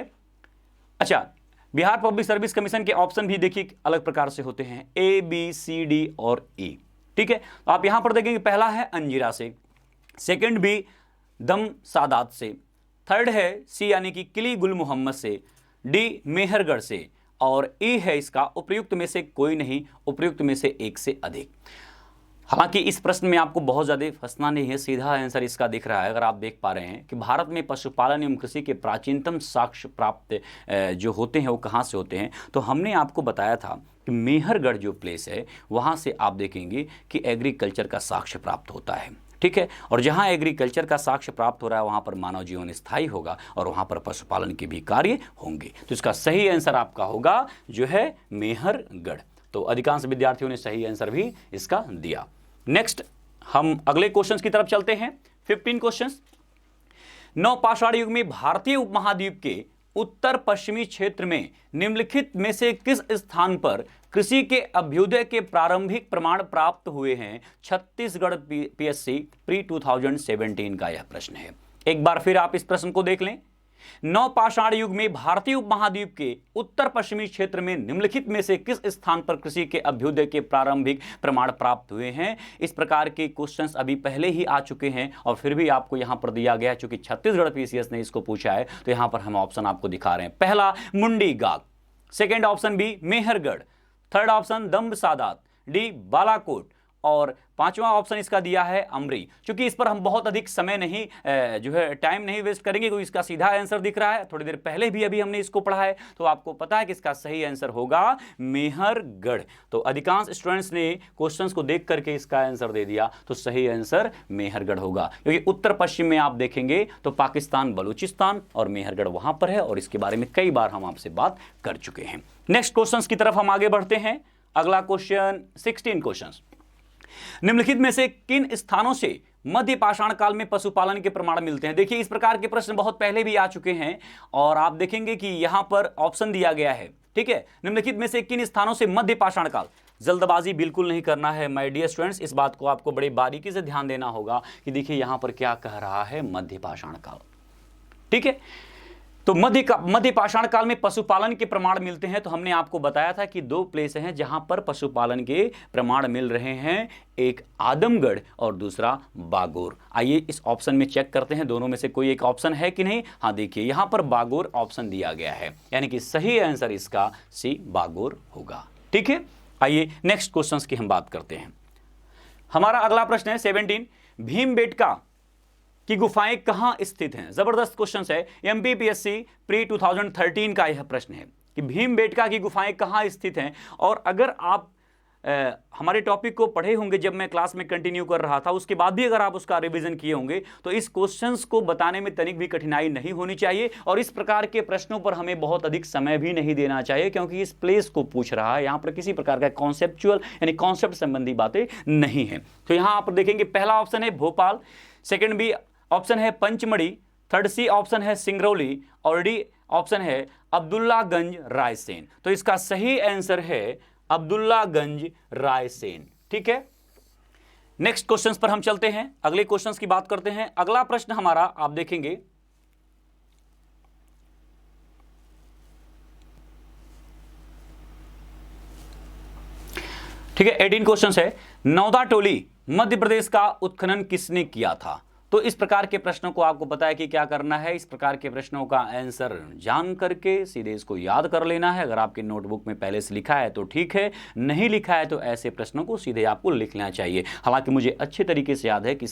अच्छा बिहार पब्लिक सर्विस कमीशन के ऑप्शन भी देखिए अलग प्रकार से होते हैं, ए बी सी डी और ई। ठीक है, तो आप यहां पर देखेंगे पहला है अंजिरा से, सेकंड बी दम सादात से, थर्ड है सी यानी कि किली गुल मोहम्मद से, डी मेहरगढ़ से, और ई है इसका उपर्युक्त में से कोई नहीं, उपर्युक्त में से एक से अधिक। हालांकि इस प्रश्न में आपको बहुत ज़्यादा फंसना नहीं है, सीधा आंसर इसका दिख रहा है। अगर आप देख पा रहे हैं कि भारत में पशुपालन एवं कृषि के प्राचीनतम साक्ष्य प्राप्त जो होते हैं वो कहाँ से होते हैं, तो हमने आपको बताया था कि मेहरगढ़ जो प्लेस है वहाँ से आप देखेंगे कि एग्रीकल्चर का साक्ष्य प्राप्त होता है। ठीक है, और जहाँ एग्रीकल्चर का साक्ष्य प्राप्त हो रहा है वहाँ पर मानव जीवन स्थायी होगा और वहाँ पर पशुपालन के भी कार्य होंगे। तो इसका सही आंसर आपका होगा जो है मेहरगढ़। तो अधिकांश विद्यार्थियों ने सही आंसर भी इसका दिया। नेक्स्ट हम अगले क्वेश्चन की तरफ चलते हैं। 15 क्वेश्चन, नवपाषाण युग में भारतीय उपमहाद्वीप के उत्तर पश्चिमी क्षेत्र में निम्नलिखित में से किस स्थान पर कृषि के अभ्युदय के प्रारंभिक प्रमाण प्राप्त हुए हैं? छत्तीसगढ़ पीएससी प्री 2017 का यह प्रश्न है। एक बार फिर आप इस प्रश्न को देख लें। नवपाषाण युग में भारतीय उपमहाद्वीप के उत्तर पश्चिमी क्षेत्र में निम्नलिखित में से किस स्थान पर कृषि के अभ्युदय के प्रारंभिक प्रमाण प्राप्त हुए हैं? इस प्रकार के क्वेश्चंस अभी पहले ही आ चुके हैं और फिर भी आपको यहां पर दिया गया, चूंकि छत्तीसगढ़ पीसीएस ने इसको पूछा है तो यहां पर हम ऑप्शन आपको दिखा रहे हैं। पहला Mundigak, second option B Mehrgarh, third option Damb Sadaat, D Balakot, और पांचवा ऑप्शन इसका दिया है अमरी। क्योंकि इस पर हम बहुत अधिक समय नहीं जो है टाइम नहीं वेस्ट करेंगे क्योंकि इसका सीधा आंसर दिख रहा है, थोड़ी देर पहले भी अभी हमने इसको पढ़ा है, तो आपको पता है कि इसका सही आंसर होगा मेहरगढ़। तो अधिकांश स्टूडेंट्स ने क्वेश्चंस को देख करके इसका आंसर दे दिया, तो सही आंसर मेहरगढ़ होगा। क्योंकि उत्तर पश्चिम में आप देखेंगे तो पाकिस्तान बलूचिस्तान और मेहरगढ़ वहां पर है और इसके बारे में कई बार हम आपसे बात कर चुके हैं। नेक्स्ट क्वेश्चन की तरफ हम आगे बढ़ते हैं। अगला क्वेश्चन 16 क्वेश्चन, निम्नलिखित में से किन स्थानों से मध्य पाषाण काल में पशुपालन के प्रमाण मिलते हैं? देखिए इस प्रकार के प्रश्न बहुत पहले भी आ चुके हैं और आप देखेंगे कि यहां पर ऑप्शन दिया गया है। ठीक है, निम्नलिखित में से किन स्थानों से मध्य पाषाण काल, जल्दबाजी बिल्कुल नहीं करना है माय डियर स्टूडेंट्स, इस बात को आपको बड़ी बारीकी से ध्यान देना होगा कि देखिए यहां पर क्या कह रहा है, मध्य पाषाण काल। ठीक है, तो मध्य पाषाण काल में पशुपालन के प्रमाण मिलते हैं। तो हमने आपको बताया था कि दो प्लेस हैं जहां पर पशुपालन के प्रमाण मिल रहे हैं, एक आदमगढ़ और दूसरा बागोर। आइए इस ऑप्शन में चेक करते हैं दोनों में से कोई एक ऑप्शन है कि नहीं। हाँ देखिए यहां पर बागोर ऑप्शन दिया गया है, यानी कि सही आंसर इसका सी बागोर होगा। ठीक है, आइए नेक्स्ट क्वेश्चन की हम बात करते हैं। हमारा अगला प्रश्न है 17, भीमबेटका की गुफाएं कहां स्थित हैं। जबरदस्त क्वेश्चन है, एमपीपीएससी प्री 2013 का यह प्रश्न है कि भीमबेटका की गुफाएं कहां स्थित हैं। और अगर आप हमारे टॉपिक को पढ़े होंगे जब मैं क्लास में कंटिन्यू कर रहा था, उसके बाद भी अगर आप उसका रिवीजन किए होंगे तो इस क्वेश्चंस को बताने में तनिक भी कठिनाई नहीं होनी चाहिए। और इस प्रकार के प्रश्नों पर हमें बहुत अधिक समय भी नहीं देना चाहिए, क्योंकि इस प्लेस को पूछ रहा है, यहां पर किसी प्रकार का कॉन्सेप्चुअल यानी कॉन्सेप्ट संबंधी बातें नहीं है। तो यहां आप देखेंगे पहला ऑप्शन है भोपाल, सेकेंड बी ऑप्शन है पंचमढ़ी, थर्ड सी ऑप्शन है सिंगरौली और डी ऑप्शन है अब्दुल्लागंज रायसेन। तो इसका सही आंसर है अब्दुल्लागंज रायसेन। ठीक है, नेक्स्ट क्वेश्चंस पर हम चलते हैं, अगले क्वेश्चंस की बात करते हैं। अगला प्रश्न हमारा आप देखेंगे ठीक है 18 क्वेश्चंस है, नौदा टोली मध्य प्रदेश का उत्खनन किसने किया था। तो इस प्रकार के प्रश्नों को आपको पता है कि क्या करना है, इस प्रकार के प्रश्नों का आंसर जान करके सीधे इसको याद कर लेना है। अगर आपके नोटबुक में पहले से लिखा है तो ठीक है, नहीं लिखा है तो ऐसे प्रश्नों को सीधे आपको लिख लेना चाहिए। हालांकि मुझे अच्छे तरीके से याद है कि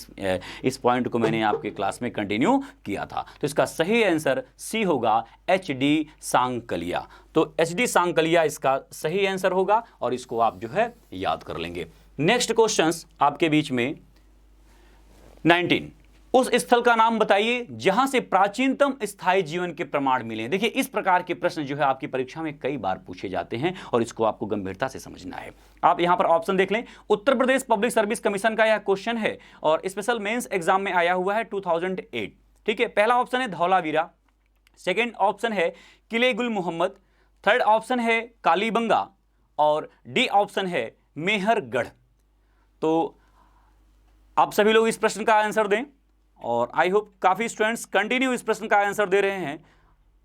इस पॉइंट को मैंने आपके क्लास में कंटिन्यू किया था। तो इसका सही आंसर सी होगा HD सांकलिया। तो HD सांकलिया इसका सही आंसर होगा और इसको आप जो है याद कर लेंगे। नेक्स्ट क्वेश्चन आपके बीच में 19, उस स्थल का नाम बताइए जहां से प्राचीनतम स्थायी जीवन के प्रमाण मिले। देखिए इस प्रकार के प्रश्न जो है आपकी परीक्षा में कई बार पूछे जाते हैं और इसको आपको गंभीरता से समझना है। आप यहां पर ऑप्शन देख लें, उत्तर प्रदेश पब्लिक सर्विस कमीशन का यह क्वेश्चन है और स्पेशल मेंस एग्जाम में आया हुआ है 2008। ठीक है, पहला ऑप्शन है धौलावीरा, सेकेंड ऑप्शन है किले गुल मोहम्मद, थर्ड ऑप्शन है कालीबंगा और डी ऑप्शन है मेहरगढ़। तो आप सभी लोग इस प्रश्न का आंसर दें और आई होप काफ़ी स्टूडेंट्स कंटिन्यू इस प्रश्न का आंसर दे रहे हैं।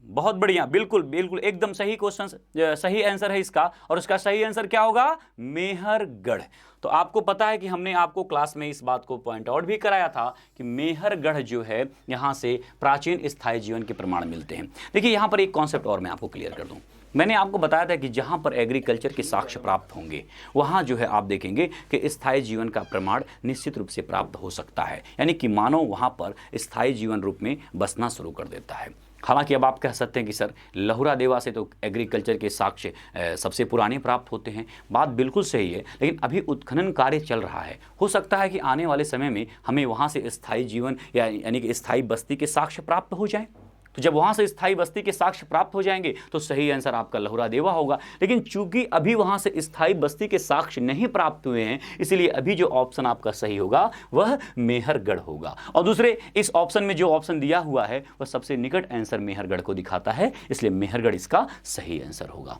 बहुत बढ़िया, बिल्कुल बिल्कुल एकदम सही क्वेश्चन, सही आंसर है इसका। और इसका सही आंसर क्या होगा, मेहरगढ़। तो आपको पता है कि हमने आपको क्लास में इस बात को पॉइंट आउट भी कराया था कि मेहरगढ़ जो है यहाँ से प्राचीन स्थायी जीवन के प्रमाण मिलते हैं। देखिए यहाँ पर एक कॉन्सेप्ट और मैं आपको क्लियर कर दूँ। मैंने आपको बताया था कि जहाँ पर एग्रीकल्चर के साक्ष्य प्राप्त होंगे वहाँ जो है आप देखेंगे कि स्थायी जीवन का प्रमाण निश्चित रूप से प्राप्त हो सकता है, यानी कि मानव वहाँ पर स्थायी जीवन रूप में बसना शुरू कर देता है। हालांकि अब आप कह सकते हैं कि सर लहुरा देवा से तो एग्रीकल्चर के साक्ष्य सबसे पुराने प्राप्त होते हैं। बात बिल्कुल सही है, लेकिन अभी उत्खनन कार्य चल रहा है। हो सकता है कि आने वाले समय में हमें वहाँ से स्थायी जीवन यानी कि स्थायी बस्ती के साक्ष्य प्राप्त हो जाएं। तो जब वहाँ से स्थायी बस्ती के साक्ष्य प्राप्त हो जाएंगे तो सही आंसर आपका लहुरा देवा होगा। लेकिन चूंकि अभी वहाँ से स्थायी बस्ती के साक्ष्य नहीं प्राप्त हुए हैं, इसलिए अभी जो ऑप्शन आपका सही होगा वह मेहरगढ़ होगा। और दूसरे इस ऑप्शन में जो ऑप्शन दिया हुआ है वह सबसे निकट आंसर मेहरगढ़ को दिखाता है, इसलिए मेहरगढ़ इसका सही आंसर होगा।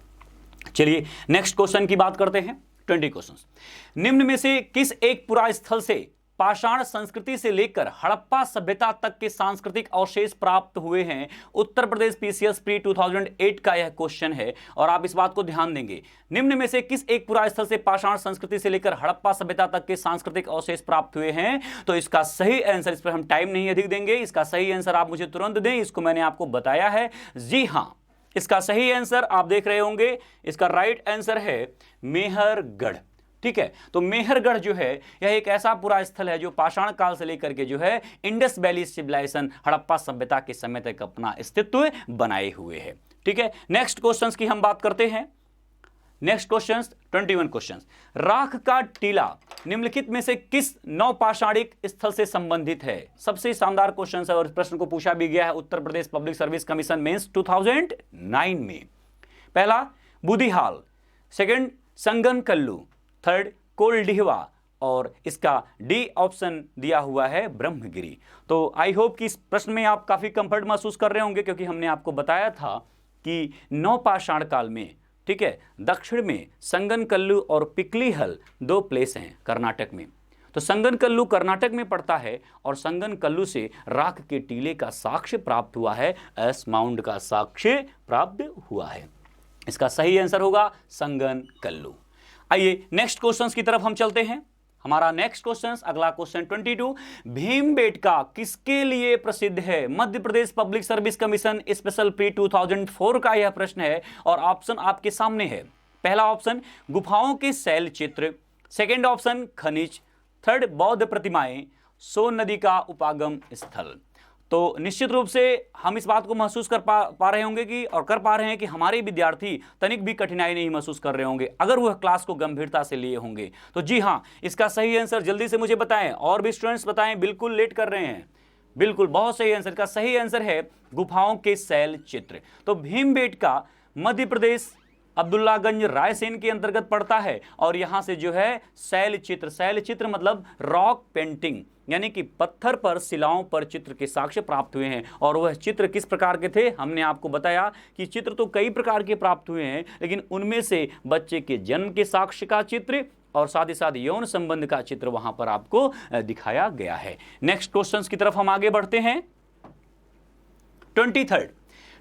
चलिए नेक्स्ट क्वेश्चन की बात करते हैं। 20 क्वेश्चन, निम्न में से किस एक पुरा स्थल से पाषाण संस्कृति से लेकर हड़प्पा सभ्यता तक के सांस्कृतिक अवशेष प्राप्त हुए हैं। उत्तर प्रदेश पीसीएस प्री 2008 का यह क्वेश्चन है और आप इस बात को ध्यान देंगे, निम्न में से किस एक पुरा स्थल से पाषाण संस्कृति से लेकर हड़प्पा सभ्यता तक के सांस्कृतिक अवशेष प्राप्त हुए हैं। तो इसका सही आंसर, इस पर हम टाइम नहीं अधिक देंगे, इसका सही आंसर आप मुझे तुरंत दें, इसको मैंने आपको बताया है। जी हां, इसका सही आंसर आप देख रहे होंगे, इसका राइट आंसर है मेहरगढ़। ठीक है, तो मेहरगढ़ जो है यह एक ऐसा पूरा स्थल है जो पाषाण काल से लेकर के जो है इंडस वैली सिविलाइजेशन हड़प्पा सभ्यता के समय तक अपना अस्तित्व बनाए हुए है। ठीक है, नेक्स्ट क्वेश्चंस की हम बात करते हैं। नेक्स्ट क्वेश्चंस 21 क्वेश्चंस, राख का टीला निम्नलिखित में से किस नवपाषाणिक स्थल से संबंधित है। सबसे शानदार क्वेश्चन है और इस प्रश्न को पूछा भी गया है उत्तर Pradesh public service commission mains 2009 में। पहला बुधिहाल, सेकंड संगनकल्लू, थर्ड कोलडिहवा और इसका डी ऑप्शन दिया हुआ है ब्रह्मगिरी। तो आई होप कि इस प्रश्न में आप काफी कंफर्ट महसूस कर रहे होंगे, क्योंकि हमने आपको बताया था कि नवपाषाण काल में, ठीक है, दक्षिण में संगनकल्लू और पिकलीहल दो प्लेस हैं कर्नाटक में। तो संगन कल्लू कर्नाटक में पड़ता है और संगन कल्लू से राख के टीले का साक्ष्य प्राप्त हुआ है, एस माउंट का साक्ष्य प्राप्त हुआ है। इसका सही आंसर होगा संगन कल्लू। आइए नेक्स्ट क्वेश्चंस की तरफ हम चलते हैं। हमारा नेक्स्ट क्वेश्चन, अगला क्वेश्चन 22, भीमबेटका किसके लिए प्रसिद्ध है? Madhya Pradesh public service commission special pre 2004 का यह प्रश्न है और ऑप्शन आपके सामने है। पहला ऑप्शन गुफाओं के शैल चित्र, सेकेंड ऑप्शन खनिज, थर्ड बौद्ध प्रतिमाएं, सोन नदी का उपागम स्थल। तो निश्चित रूप से हम इस बात को महसूस कर पा रहे होंगे कि और कर पा रहे हैं कि हमारे विद्यार्थी तनिक भी कठिनाई नहीं महसूस कर रहे होंगे अगर वह क्लास को गंभीरता से लिए होंगे। तो जी हाँ, इसका सही आंसर जल्दी से मुझे बताएं, और भी स्टूडेंट्स बताएं, बिल्कुल लेट कर रहे हैं। बिल्कुल, बहुत सही आंसर। का सही आंसर है गुफाओं के शैल चित्र। तो भीमबेटका मध्य प्रदेश अब्दुल्लागंज रायसेन के अंतर्गत पड़ता है और यहां से जो है शैल चित्र मतलब रॉक पेंटिंग, यानी कि पत्थर पर शिलाओं पर चित्र के साक्ष्य प्राप्त हुए हैं। और वह चित्र किस प्रकार के थे? हमने आपको बताया कि चित्र तो कई प्रकार के प्राप्त हुए हैं, लेकिन उनमें से बच्चे के जन्म के साक्ष्य का चित्र और साथ ही साथ यौन संबंध का चित्र वहां पर आपको दिखाया गया है। नेक्स्ट क्वेश्चन की तरफ हम आगे बढ़ते हैं।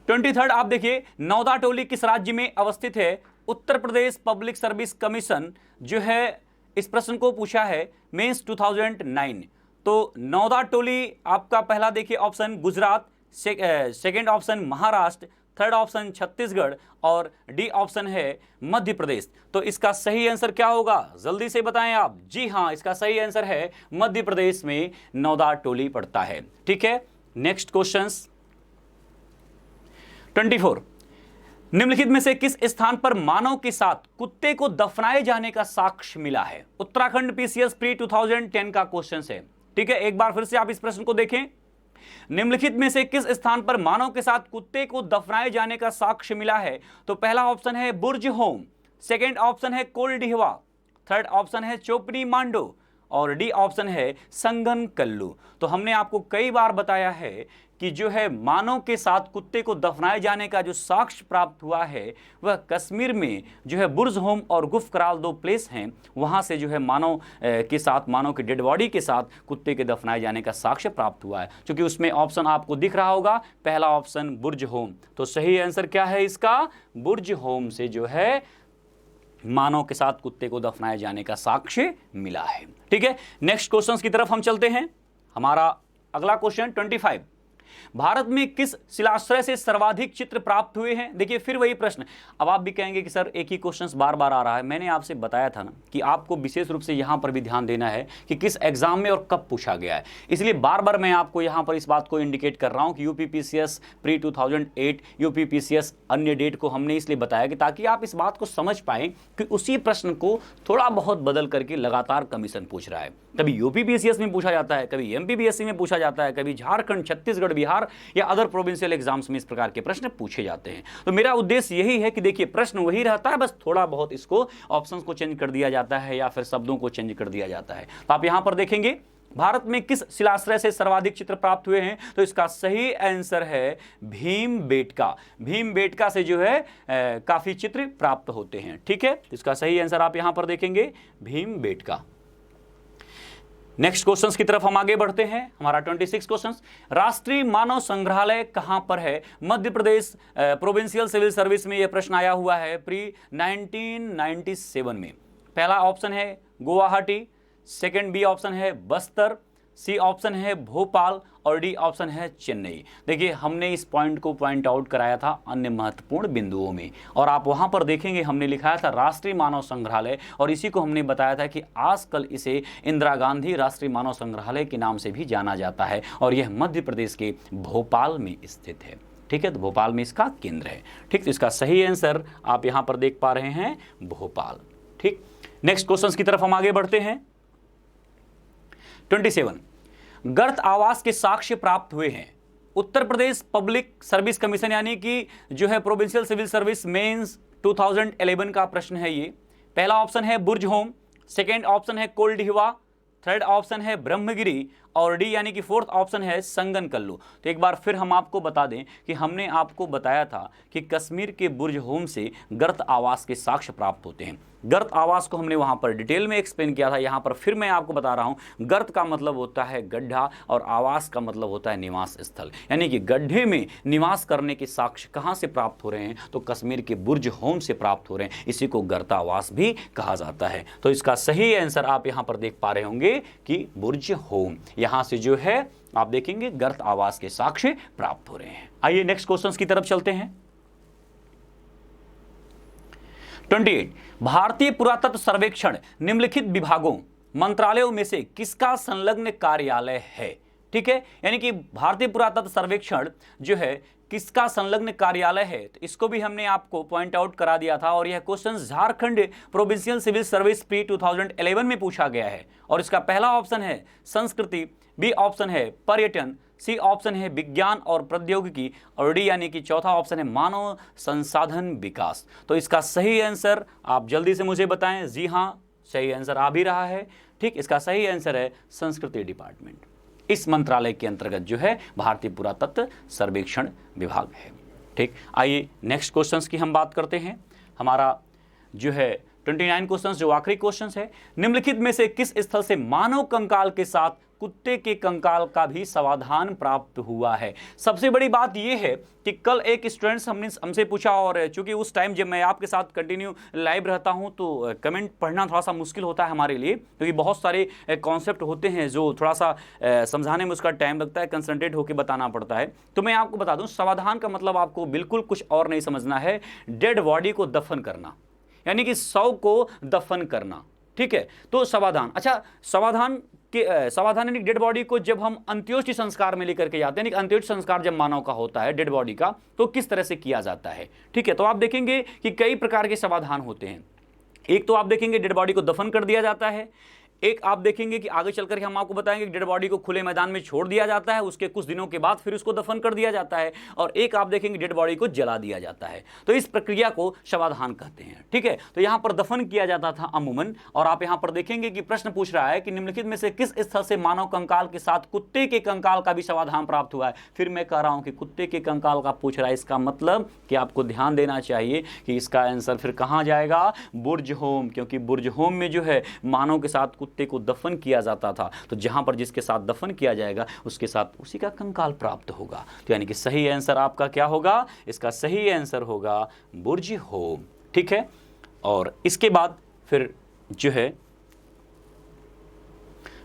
23 आप देखिए, नौदा टोली किस राज्य में अवस्थित है? उत्तर प्रदेश पब्लिक सर्विस कमीशन जो है इस प्रश्न को पूछा है मेंस 2009। तो नौदा टोली आपका पहला देखिए option Gujarat, second option Maharashtra, third option Chhattisgarh और डी ऑप्शन है मध्य प्रदेश। तो इसका सही आंसर क्या होगा? जल्दी से बताएं आप। जी हाँ, इसका सही आंसर है मध्य प्रदेश में नौदा टोली पड़ता है। ठीक है, नेक्स्ट क्वेश्चन 24, निम्नलिखित में से किस स्थान पर मानव के साथ कुत्ते को दफनाए जाने का साक्ष्य मिला है? उत्तराखंड पीसीएस प्री 2010 का क्वेश्चन है। ठीक है, एक बार फिर से आप इस प्रश्न को देखें। निम्नलिखित में से किस स्थान पर मानव के साथ कुत्ते को दफनाए जाने का साक्ष्य मिला है? तो पहला ऑप्शन है बुर्ज होम, सेकेंड ऑप्शन है कोलडिहवा, थर्ड ऑप्शन है चोपनी मांडो और डी ऑप्शन है संगन कल्लू। तो हमने आपको कई बार बताया है कि जो है मानव के साथ कुत्ते को दफनाए जाने का जो साक्ष्य प्राप्त हुआ है वह कश्मीर में जो है बुर्ज होम और गुफ कराल 2 प्लेस हैं, वहां से जो है मानव के साथ, मानव के डेड बॉडी के साथ कुत्ते के दफनाए जाने का साक्ष्य प्राप्त हुआ है। क्योंकि उसमें ऑप्शन आपको दिख रहा होगा, पहला ऑप्शन बुर्ज होम। तो सही आंसर क्या है इसका? बुर्ज होम से जो है मानव के साथ कुत्ते को दफनाए जाने का साक्ष्य मिला है। ठीक है, नेक्स्ट क्वेश्चन की तरफ हम चलते हैं। हमारा अगला क्वेश्चन 25, भारत में किस शिलाश्रय से सर्वाधिक चित्र प्राप्त हुए हैं? देखिए फिर वही प्रश्न। अब आप भी कहेंगे कि सर एक ही क्वेश्चन बार बार आ रहा है। मैंने आपसे बताया था ना कि आपको विशेष रूप से यहां पर भी ध्यान देना है कि किस एग्जाम में और कब पूछा गया है। इसलिए बार बार मैं आपको यहां पर इस बात को इंडिकेट कर रहा हूं कि यूपीपीसीएस प्री 2008, यूपीपीसीएस अन्य डेट को हमने इसलिए बताया कि ताकि आप इस बात को समझ पाएं कि उसी प्रश्न को थोड़ा बहुत बदल करके लगातार कमीशन पूछ रहा है। कभी यूपीपीसीएस में पूछा जाता है, कभी एमपीपीएससी में पूछा जाता है, कभी झारखंड, छत्तीसगढ़, बिहार या अदर प्रोविंशियल एग्जाम्स में इस प्रकार के प्रश्न पूछे जाते हैं। तो मेरा उद्देश्य यही है कि देखिए प्रश्न वही रहता है, बस थोड़ा बहुत इसको ऑप्शंस को चेंज कर दिया जाता है या फिर शब्दों को चेंज कर दिया जाता है। तो आप यहां पर देखेंगे भारत में किस शिलाश्रय से सर्वाधिक चित्र प्राप्त हुए हैं? तो इसका सही आंसर है भीमबेटका। भीमबेटका से जो है काफी चित्र प्राप्त होते हैं। ठीक है, इसका सही आंसर आप यहां पर देखेंगे भीमबेटका। नेक्स्ट क्वेश्चंस की तरफ हम आगे बढ़ते हैं। हमारा 26 क्वेश्चंस, राष्ट्रीय मानव संग्रहालय कहां पर है? मध्य प्रदेश प्रोविंशियल सिविल सर्विस में यह प्रश्न आया हुआ है प्री 1997 में। पहला ऑप्शन है गुवाहाटी, सेकंड बी ऑप्शन है बस्तर, सी ऑप्शन है भोपाल और डी ऑप्शन है चेन्नई। देखिए हमने इस पॉइंट को पॉइंट आउट कराया था अन्य महत्वपूर्ण बिंदुओं में, और आप वहां पर देखेंगे हमने लिखाया था राष्ट्रीय मानव संग्रहालय, और इसी को हमने बताया था कि आजकल इसे इंदिरा गांधी राष्ट्रीय मानव संग्रहालय के नाम से भी जाना जाता है और यह मध्य प्रदेश के भोपाल में स्थित है। ठीक है, तो भोपाल में इसका केंद्र है। ठीक, तो इसका सही आंसर आप यहां पर देख पा रहे हैं भोपाल। ठीक, नेक्स्ट क्वेश्चन की तरफ हम आगे बढ़ते हैं। 27, गर्त आवास के साक्ष्य प्राप्त हुए हैं। उत्तर प्रदेश पब्लिक सर्विस कमीशन यानी कि जो है प्रोविंशियल सिविल सर्विस मेंस 2011 का प्रश्न है ये। पहला ऑप्शन है बुर्ज होम, सेकेंड ऑप्शन है कोलडिहवा, थर्ड ऑप्शन है ब्रह्मगिरी और डी यानी कि फोर्थ ऑप्शन है संगन कल्लू। तो एक बार फिर हम आपको बता दें कि हमने आपको बताया था कि कश्मीर के बुर्ज होम से गर्त आवास के साक्ष्य प्राप्त होते हैं। गर्त आवास को हमने वहां पर डिटेल में एक्सप्लेन किया था। यहां पर फिर मैं आपको बता रहा हूं, गर्त का मतलब होता है गड्ढा और आवास का मतलब होता है निवास स्थल, यानी कि गड्ढे में निवास करने के साक्ष्य कहां से प्राप्त हो रहे हैं, तो कश्मीर के बुर्ज होम से प्राप्त हो रहे हैं। इसी को गर्त आवास भी कहा जाता है। तो इसका सही आंसर आप यहां पर देख पा रहे होंगे कि बुर्ज होम, यहां से जो है आप देखेंगे गर्त आवास के साक्ष्य प्राप्त हो रहे हैं। आइए नेक्स्ट क्वेश्चन की तरफ चलते हैं। 28, भारतीय पुरातत्व सर्वेक्षण निम्नलिखित विभागों मंत्रालयों में से किसका संलग्न कार्यालय है? ठीक है, यानी कि भारतीय पुरातत्व सर्वेक्षण जो है किसका संलग्न कार्यालय है, तो इसको भी हमने आपको पॉइंट आउट करा दिया था। और यह question Jharkhand provincial civil service pre 2011 में पूछा गया है। और इसका पहला ऑप्शन है संस्कृति, बी ऑप्शन है पर्यटन, सी ऑप्शन है विज्ञान और प्रौद्योगिकी, और डी यानी कि चौथा ऑप्शन है मानव संसाधन विकास। तो इसका सही आंसर आप जल्दी से मुझे बताएं। जी हाँ, सही आंसर आ भी रहा है। ठीक, इसका सही आंसर है संस्कृति डिपार्टमेंट। इस मंत्रालय के अंतर्गत जो है भारतीय पुरातत्व सर्वेक्षण विभाग है। ठीक, आइए नेक्स्ट क्वेश्चंस की हम बात करते हैं। हमारा जो है 29 क्वेश्चंस जो आखिरी क्वेश्चंस है, निम्नलिखित में से किस स्थल से मानव कंकाल के साथ कुत्ते के कंकाल का भी समाधान प्राप्त हुआ है? सबसे बड़ी बात यह है कि कल एक स्टूडेंट्स हमसे पूछा, और चूंकि उस टाइम जब मैं आपके साथ कंटिन्यू लाइव रहता हूं तो कमेंट पढ़ना थोड़ा सा मुश्किल होता है हमारे लिए, क्योंकि बहुत सारे कॉन्सेप्ट होते हैं जो थोड़ा सा समझाने में उसका टाइम लगता है, कंसंट्रेट होकर बताना पड़ता है। तो मैं आपको बता दूं, समाधान का मतलब आपको बिल्कुल कुछ और नहीं समझना है, डेड बॉडी को दफन करना, यानी कि शव को दफन करना। ठीक है, तो समाधान, अच्छा समाधान यानी डेड बॉडी को जब हम अंत्योष्टि संस्कार में लेकर के जाते हैं, अंत्योष्टि संस्कार जब मानव का होता है डेड बॉडी का, तो किस तरह से किया जाता है। ठीक है, तो आप देखेंगे कि कई प्रकार के समाधान होते हैं। एक तो आप देखेंगे डेड बॉडी को दफन कर दिया जाता है, एक आप देखेंगे कि आगे चलकर के हम आपको बताएंगे कि डेड बॉडी को खुले मैदान में छोड़ दिया जाता है, उसके कुछ दिनों के बाद फिर उसको दफन कर दिया जाता है, और एक आप देखेंगे डेड बॉडी को जला दिया जाता है। तो इस प्रक्रिया को शवाधान कहते हैं। ठीक है, तो यहां पर दफन किया जाता था अमूमन। और आप यहां पर देखेंगे कि प्रश्न पूछ रहा है कि निम्नलिखित में से किस स्थल से मानव कंकाल के साथ कुत्ते के कंकाल का भी शवाधान प्राप्त हुआ है? फिर मैं कह रहा हूं कि कुत्ते के कंकाल का पूछ रहा है, इसका मतलब कि आपको ध्यान देना चाहिए कि इसका आंसर फिर कहां जाएगा? बुर्ज होम, क्योंकि बुर्ज होम में जो है मानव के साथ कुत्ते को दफन किया जाता था। तो जहां पर जिसके साथ दफन किया जाएगा उसके साथ उसी का कंकाल प्राप्त होगा। तो यानी कि सही आंसर आपका क्या होगा? इसका सही आंसर होगा बुर्ज होम। ठीक है, और इसके बाद फिर जो है,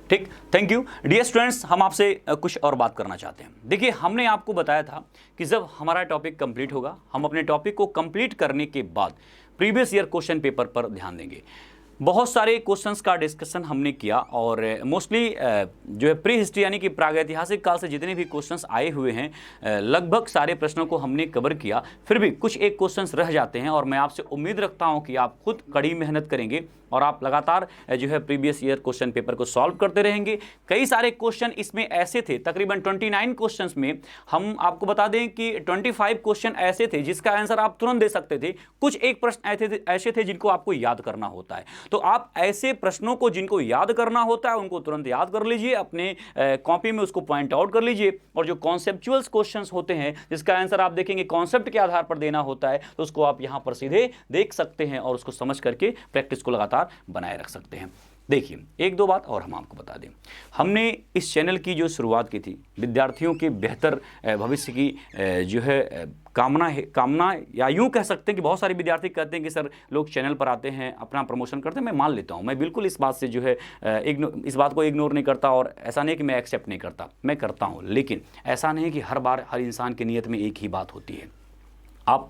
ठीक, थैंक यू डियर स्टूडेंट्स। हम आपसे कुछ और बात करना चाहते हैं। देखिए, हमने आपको बताया था कि जब हमारा टॉपिक कंप्लीट होगा, हम अपने टॉपिक को कंप्लीट करने के बाद प्रीवियस ईयर क्वेश्चन पेपर पर ध्यान देंगे। बहुत सारे क्वेश्चंस का डिस्कशन हमने किया, और मोस्टली जो है प्री हिस्ट्री यानी कि प्रागैतिहासिक काल से जितने भी क्वेश्चंस आए हुए हैं, लगभग सारे प्रश्नों को हमने कवर किया। फिर भी कुछ एक क्वेश्चंस रह जाते हैं, और मैं आपसे उम्मीद रखता हूं कि आप खुद कड़ी मेहनत करेंगे और आप लगातार जो है प्रीवियस ईयर क्वेश्चन पेपर को सॉल्व करते रहेंगे। कई सारे क्वेश्चन इसमें ऐसे थे, तकरीबन 29 क्वेश्चंस में हम आपको बता दें कि 25 क्वेश्चन ऐसे थे जिसका आंसर आप तुरंत दे सकते थे। कुछ एक प्रश्न ऐसे थे जिनको आपको याद करना होता है। तो आप ऐसे प्रश्नों को जिनको याद करना होता है उनको तुरंत याद कर लीजिए, अपने कॉपी में उसको पॉइंट आउट कर लीजिए, और जो कॉन्सेप्चुअल क्वेश्चंस होते हैं जिसका आंसर आप देखेंगे कॉन्सेप्ट के आधार पर देना होता है, तो उसको आप यहां पर सीधे देख सकते हैं और उसको समझ करके प्रैक्टिस को लगातार बनाए रख सकते हैं। देखिए, एक दो बात और हम आपको बता दें, हमने इस चैनल की जो शुरुआत की थी विद्यार्थियों के बेहतर भविष्य की जो है कामना या यूं कह सकते हैं कि बहुत सारे विद्यार्थी कहते हैं कि सर लोग चैनल पर आते हैं अपना प्रमोशन करते हैं। मैं मान लेता हूं, मैं बिल्कुल इस बात से जो है इस बात को इग्नोर नहीं करता, और ऐसा नहीं कि मैं एक्सेप्ट नहीं करता, मैं करता हूं। लेकिन ऐसा नहीं कि हर बार हर इंसान की नीयत में एक ही बात होती है। आप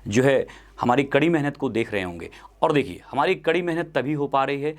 जो है हमारी कड़ी मेहनत को देख रहे होंगे, और देखिए हमारी कड़ी मेहनत तभी हो पा रही है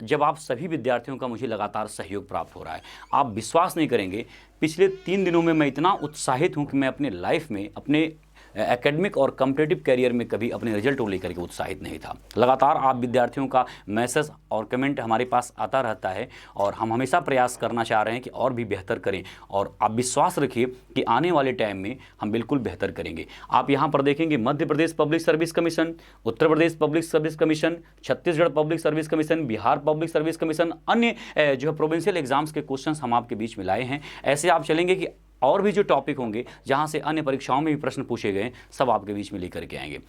जब आप सभी विद्यार्थियों का मुझे लगातार सहयोग प्राप्त हो रहा है। आप विश्वास नहीं करेंगे, पिछले 3 दिनों में मैं इतना उत्साहित हूं कि मैं अपने लाइफ में, अपने एकेडमिक और कॉम्पिटिटिव कैरियर में कभी अपने रिजल्ट को लेकर के उत्साहित नहीं था। लगातार आप विद्यार्थियों का मैसेज और कमेंट हमारे पास आता रहता है, और हम हमेशा प्रयास करना चाह रहे हैं कि और भी बेहतर करें, और आप विश्वास रखिए कि आने वाले टाइम में हम बिल्कुल बेहतर करेंगे। आप यहाँ पर देखेंगे Madhya Pradesh public service commission, Uttar Pradesh public service commission, Chhattisgarh public service commission, Bihar public service commission, अन्य जो है प्रोविंशियल एग्जाम्स के क्वेश्चन हम आपके बीच में लाए हैं। ऐसे आप चलेंगे कि और भी जो टॉपिक होंगे जहां से अन्य परीक्षाओं में भी प्रश्न पूछे गए, सब आपके बीच में लेकर के आएंगे।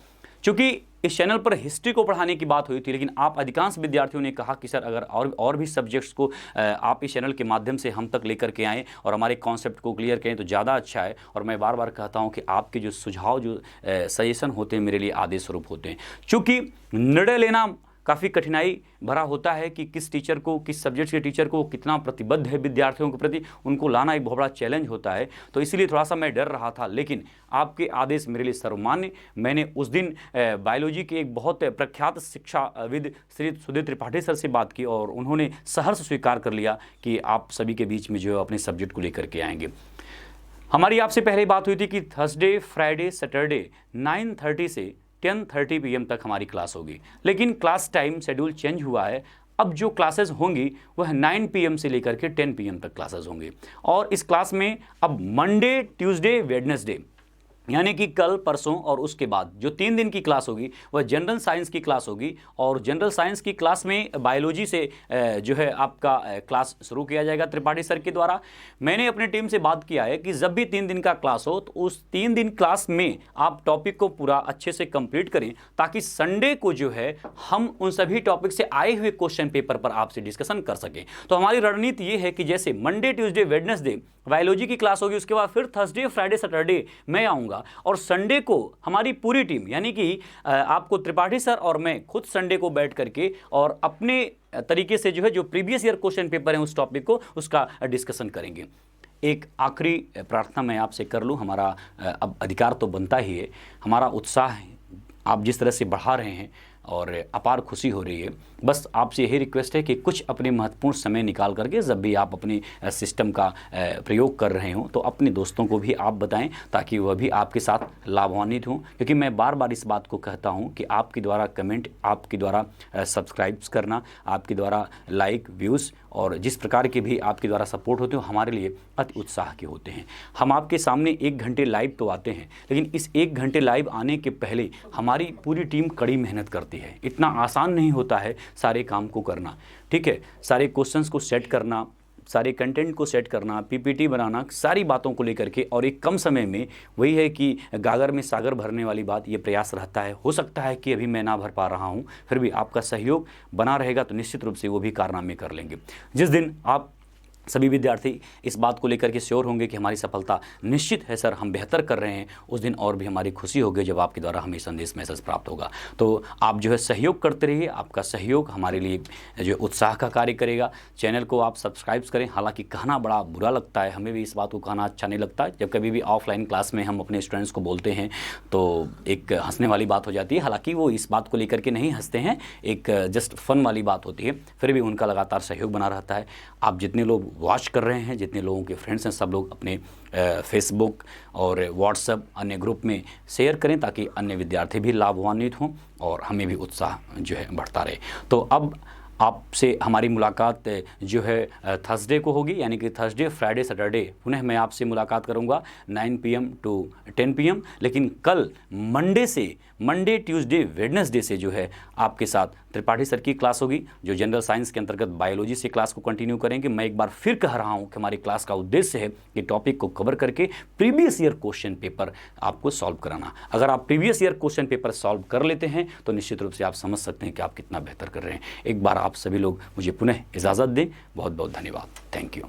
चूँकि इस चैनल पर हिस्ट्री को पढ़ाने की बात हुई थी, लेकिन आप अधिकांश विद्यार्थियों ने कहा कि सर अगर और भी सब्जेक्ट्स को आप इस चैनल के माध्यम से हम तक लेकर के आएँ और हमारे कॉन्सेप्ट को क्लियर करें तो ज़्यादा अच्छा है। और मैं बार बार कहता हूं कि आपके जो सुझाव, जो सजेशन होते हैं, मेरे लिए आदेश स्वरूप होते हैं। चूँकि निर्णय लेना काफ़ी कठिनाई भरा होता है कि किस टीचर को, किस सब्जेक्ट के टीचर को कितना प्रतिबद्ध है विद्यार्थियों के प्रति, उनको लाना एक बहुत बड़ा चैलेंज होता है। तो इसीलिए थोड़ा सा मैं डर रहा था, लेकिन आपके आदेश मेरे लिए सर्वमान्य। मैंने उस दिन बायोलॉजी के एक बहुत प्रख्यात शिक्षाविद श्री सुधीर त्रिपाठी सर से बात की और उन्होंने सहर्ष स्वीकार कर लिया कि आप सभी के बीच में जो है अपने सब्जेक्ट को लेकर के आएंगे। हमारी आपसे पहले बात हुई थी कि थर्सडे, फ्राइडे, सैटरडे 9:30 से 10:30 PM तक हमारी क्लास होगी, लेकिन क्लास टाइम शेड्यूल चेंज हुआ है। अब जो क्लासेस होंगी वह 9 PM से लेकर के 10 PM तक क्लासेस होंगी। और इस क्लास में अब मंडे, ट्यूसडे, वेडनेसडे यानी कि कल, परसों और उसके बाद जो 3 दिन की क्लास होगी वह जनरल साइंस की क्लास होगी। और जनरल साइंस की क्लास में बायोलॉजी से जो है आपका क्लास शुरू किया जाएगा त्रिपाठी सर के द्वारा। मैंने अपनी टीम से बात किया है कि जब भी 3 दिन का क्लास हो तो उस 3 दिन क्लास में आप टॉपिक को पूरा अच्छे से कंप्लीट करें, ताकि संडे को जो है हम उन सभी टॉपिक से आए हुए क्वेश्चन पेपर पर आपसे डिस्कशन कर सकें। तो हमारी रणनीति ये है कि जैसे मंडे, ट्यूसडे, वेडनेसडे बायोलॉजी की क्लास होगी, उसके बाद फिर थर्सडे, फ्राइडे, सैटरडे मैं आऊँगा और संडे को हमारी पूरी टीम यानी कि आपको त्रिपाठी सर और मैं खुद संडे को बैठ करके और अपने तरीके से जो है जो प्रीवियस ईयर क्वेश्चन पेपर है उस टॉपिक को उसका डिस्कशन करेंगे। एक आखिरी प्रार्थना मैं आपसे कर लूँ, हमारा अब अधिकार तो बनता ही है, हमारा उत्साह आप जिस तरह से बढ़ा रहे हैं और अपार खुशी हो रही है। बस आपसे यही रिक्वेस्ट है कि कुछ अपने महत्वपूर्ण समय निकाल करके जब भी आप अपने सिस्टम का प्रयोग कर रहे हों तो अपने दोस्तों को भी आप बताएं, ताकि वह भी आपके साथ लाभान्वित हों। क्योंकि मैं बार बार इस बात को कहता हूं कि आपके द्वारा कमेंट, आपके द्वारा सब्सक्राइब्स करना, आपके द्वारा लाइक, व्यूज़ और जिस प्रकार के भी आपके द्वारा सपोर्ट होते हो हमारे लिए अति उत्साह के होते हैं। हम आपके सामने 1 घंटे लाइव तो आते हैं, लेकिन इस 1 घंटे लाइव आने के पहले हमारी पूरी टीम कड़ी मेहनत करती है। इतना आसान नहीं होता है सारे काम को करना, ठीक है। सारे क्वेश्चंस को सेट करना, सारे कंटेंट को सेट करना, पीपीटी बनाना, सारी बातों को लेकर के और एक कम समय में, वही है कि गागर में सागर भरने वाली बात, ये प्रयास रहता है। हो सकता है कि अभी मैं ना भर पा रहा हूँ, फिर भी आपका सहयोग बना रहेगा तो निश्चित रूप से वो भी कारनामे कर लेंगे। जिस दिन आप सभी विद्यार्थी इस बात को लेकर के श्योर होंगे कि हमारी सफलता निश्चित है सर, हम बेहतर कर रहे हैं, उस दिन और भी हमारी खुशी होगी जब आपके द्वारा हमें संदेश मैसेज प्राप्त होगा। तो आप जो है सहयोग करते रहिए, आपका सहयोग हमारे लिए जो उत्साह का कार्य करेगा। चैनल को आप सब्सक्राइब करें। हालांकि कहना बड़ा बुरा लगता है, हमें भी इस बात को कहना अच्छा नहीं लगता। जब कभी भी ऑफलाइन क्लास में हम अपने स्टूडेंट्स को बोलते हैं तो एक हंसने वाली बात हो जाती है। हालांकि वो इस बात को लेकर के नहीं हंसते हैं, एक जस्ट फन वाली बात होती है, फिर भी उनका लगातार सहयोग बना रहता है। आप जितने लोग वॉच कर रहे हैं, जितने लोगों के फ्रेंड्स हैं, सब लोग अपने फेसबुक और व्हाट्सएप अन्य ग्रुप में शेयर करें, ताकि अन्य विद्यार्थी भी लाभान्वित हों और हमें भी उत्साह जो है बढ़ता रहे। तो अब आपसे हमारी मुलाकात जो है थर्सडे को होगी, यानी कि थर्सडे, फ्राइडे, सैटरडे पुनः मैं आपसे मुलाकात करूंगा 9 PM to 10 PM। लेकिन कल मंडे, ट्यूसडे, वेडनेसडे से जो है आपके साथ त्रिपाठी सर की क्लास होगी, जो जनरल साइंस के अंतर्गत बायोलॉजी से क्लास को कंटिन्यू करेंगे। मैं एक बार फिर कह रहा हूं कि हमारी क्लास का उद्देश्य है कि टॉपिक को कवर करके प्रीवियस ईयर क्वेश्चन पेपर आपको सॉल्व कराना। अगर आप previous year question paper solve कर लेते हैं तो निश्चित रूप से आप समझ सकते हैं कि आप कितना बेहतर कर रहे हैं। एक बार आप सभी लोग मुझे पुनः इजाज़त दें। बहुत बहुत धन्यवाद। Thank you.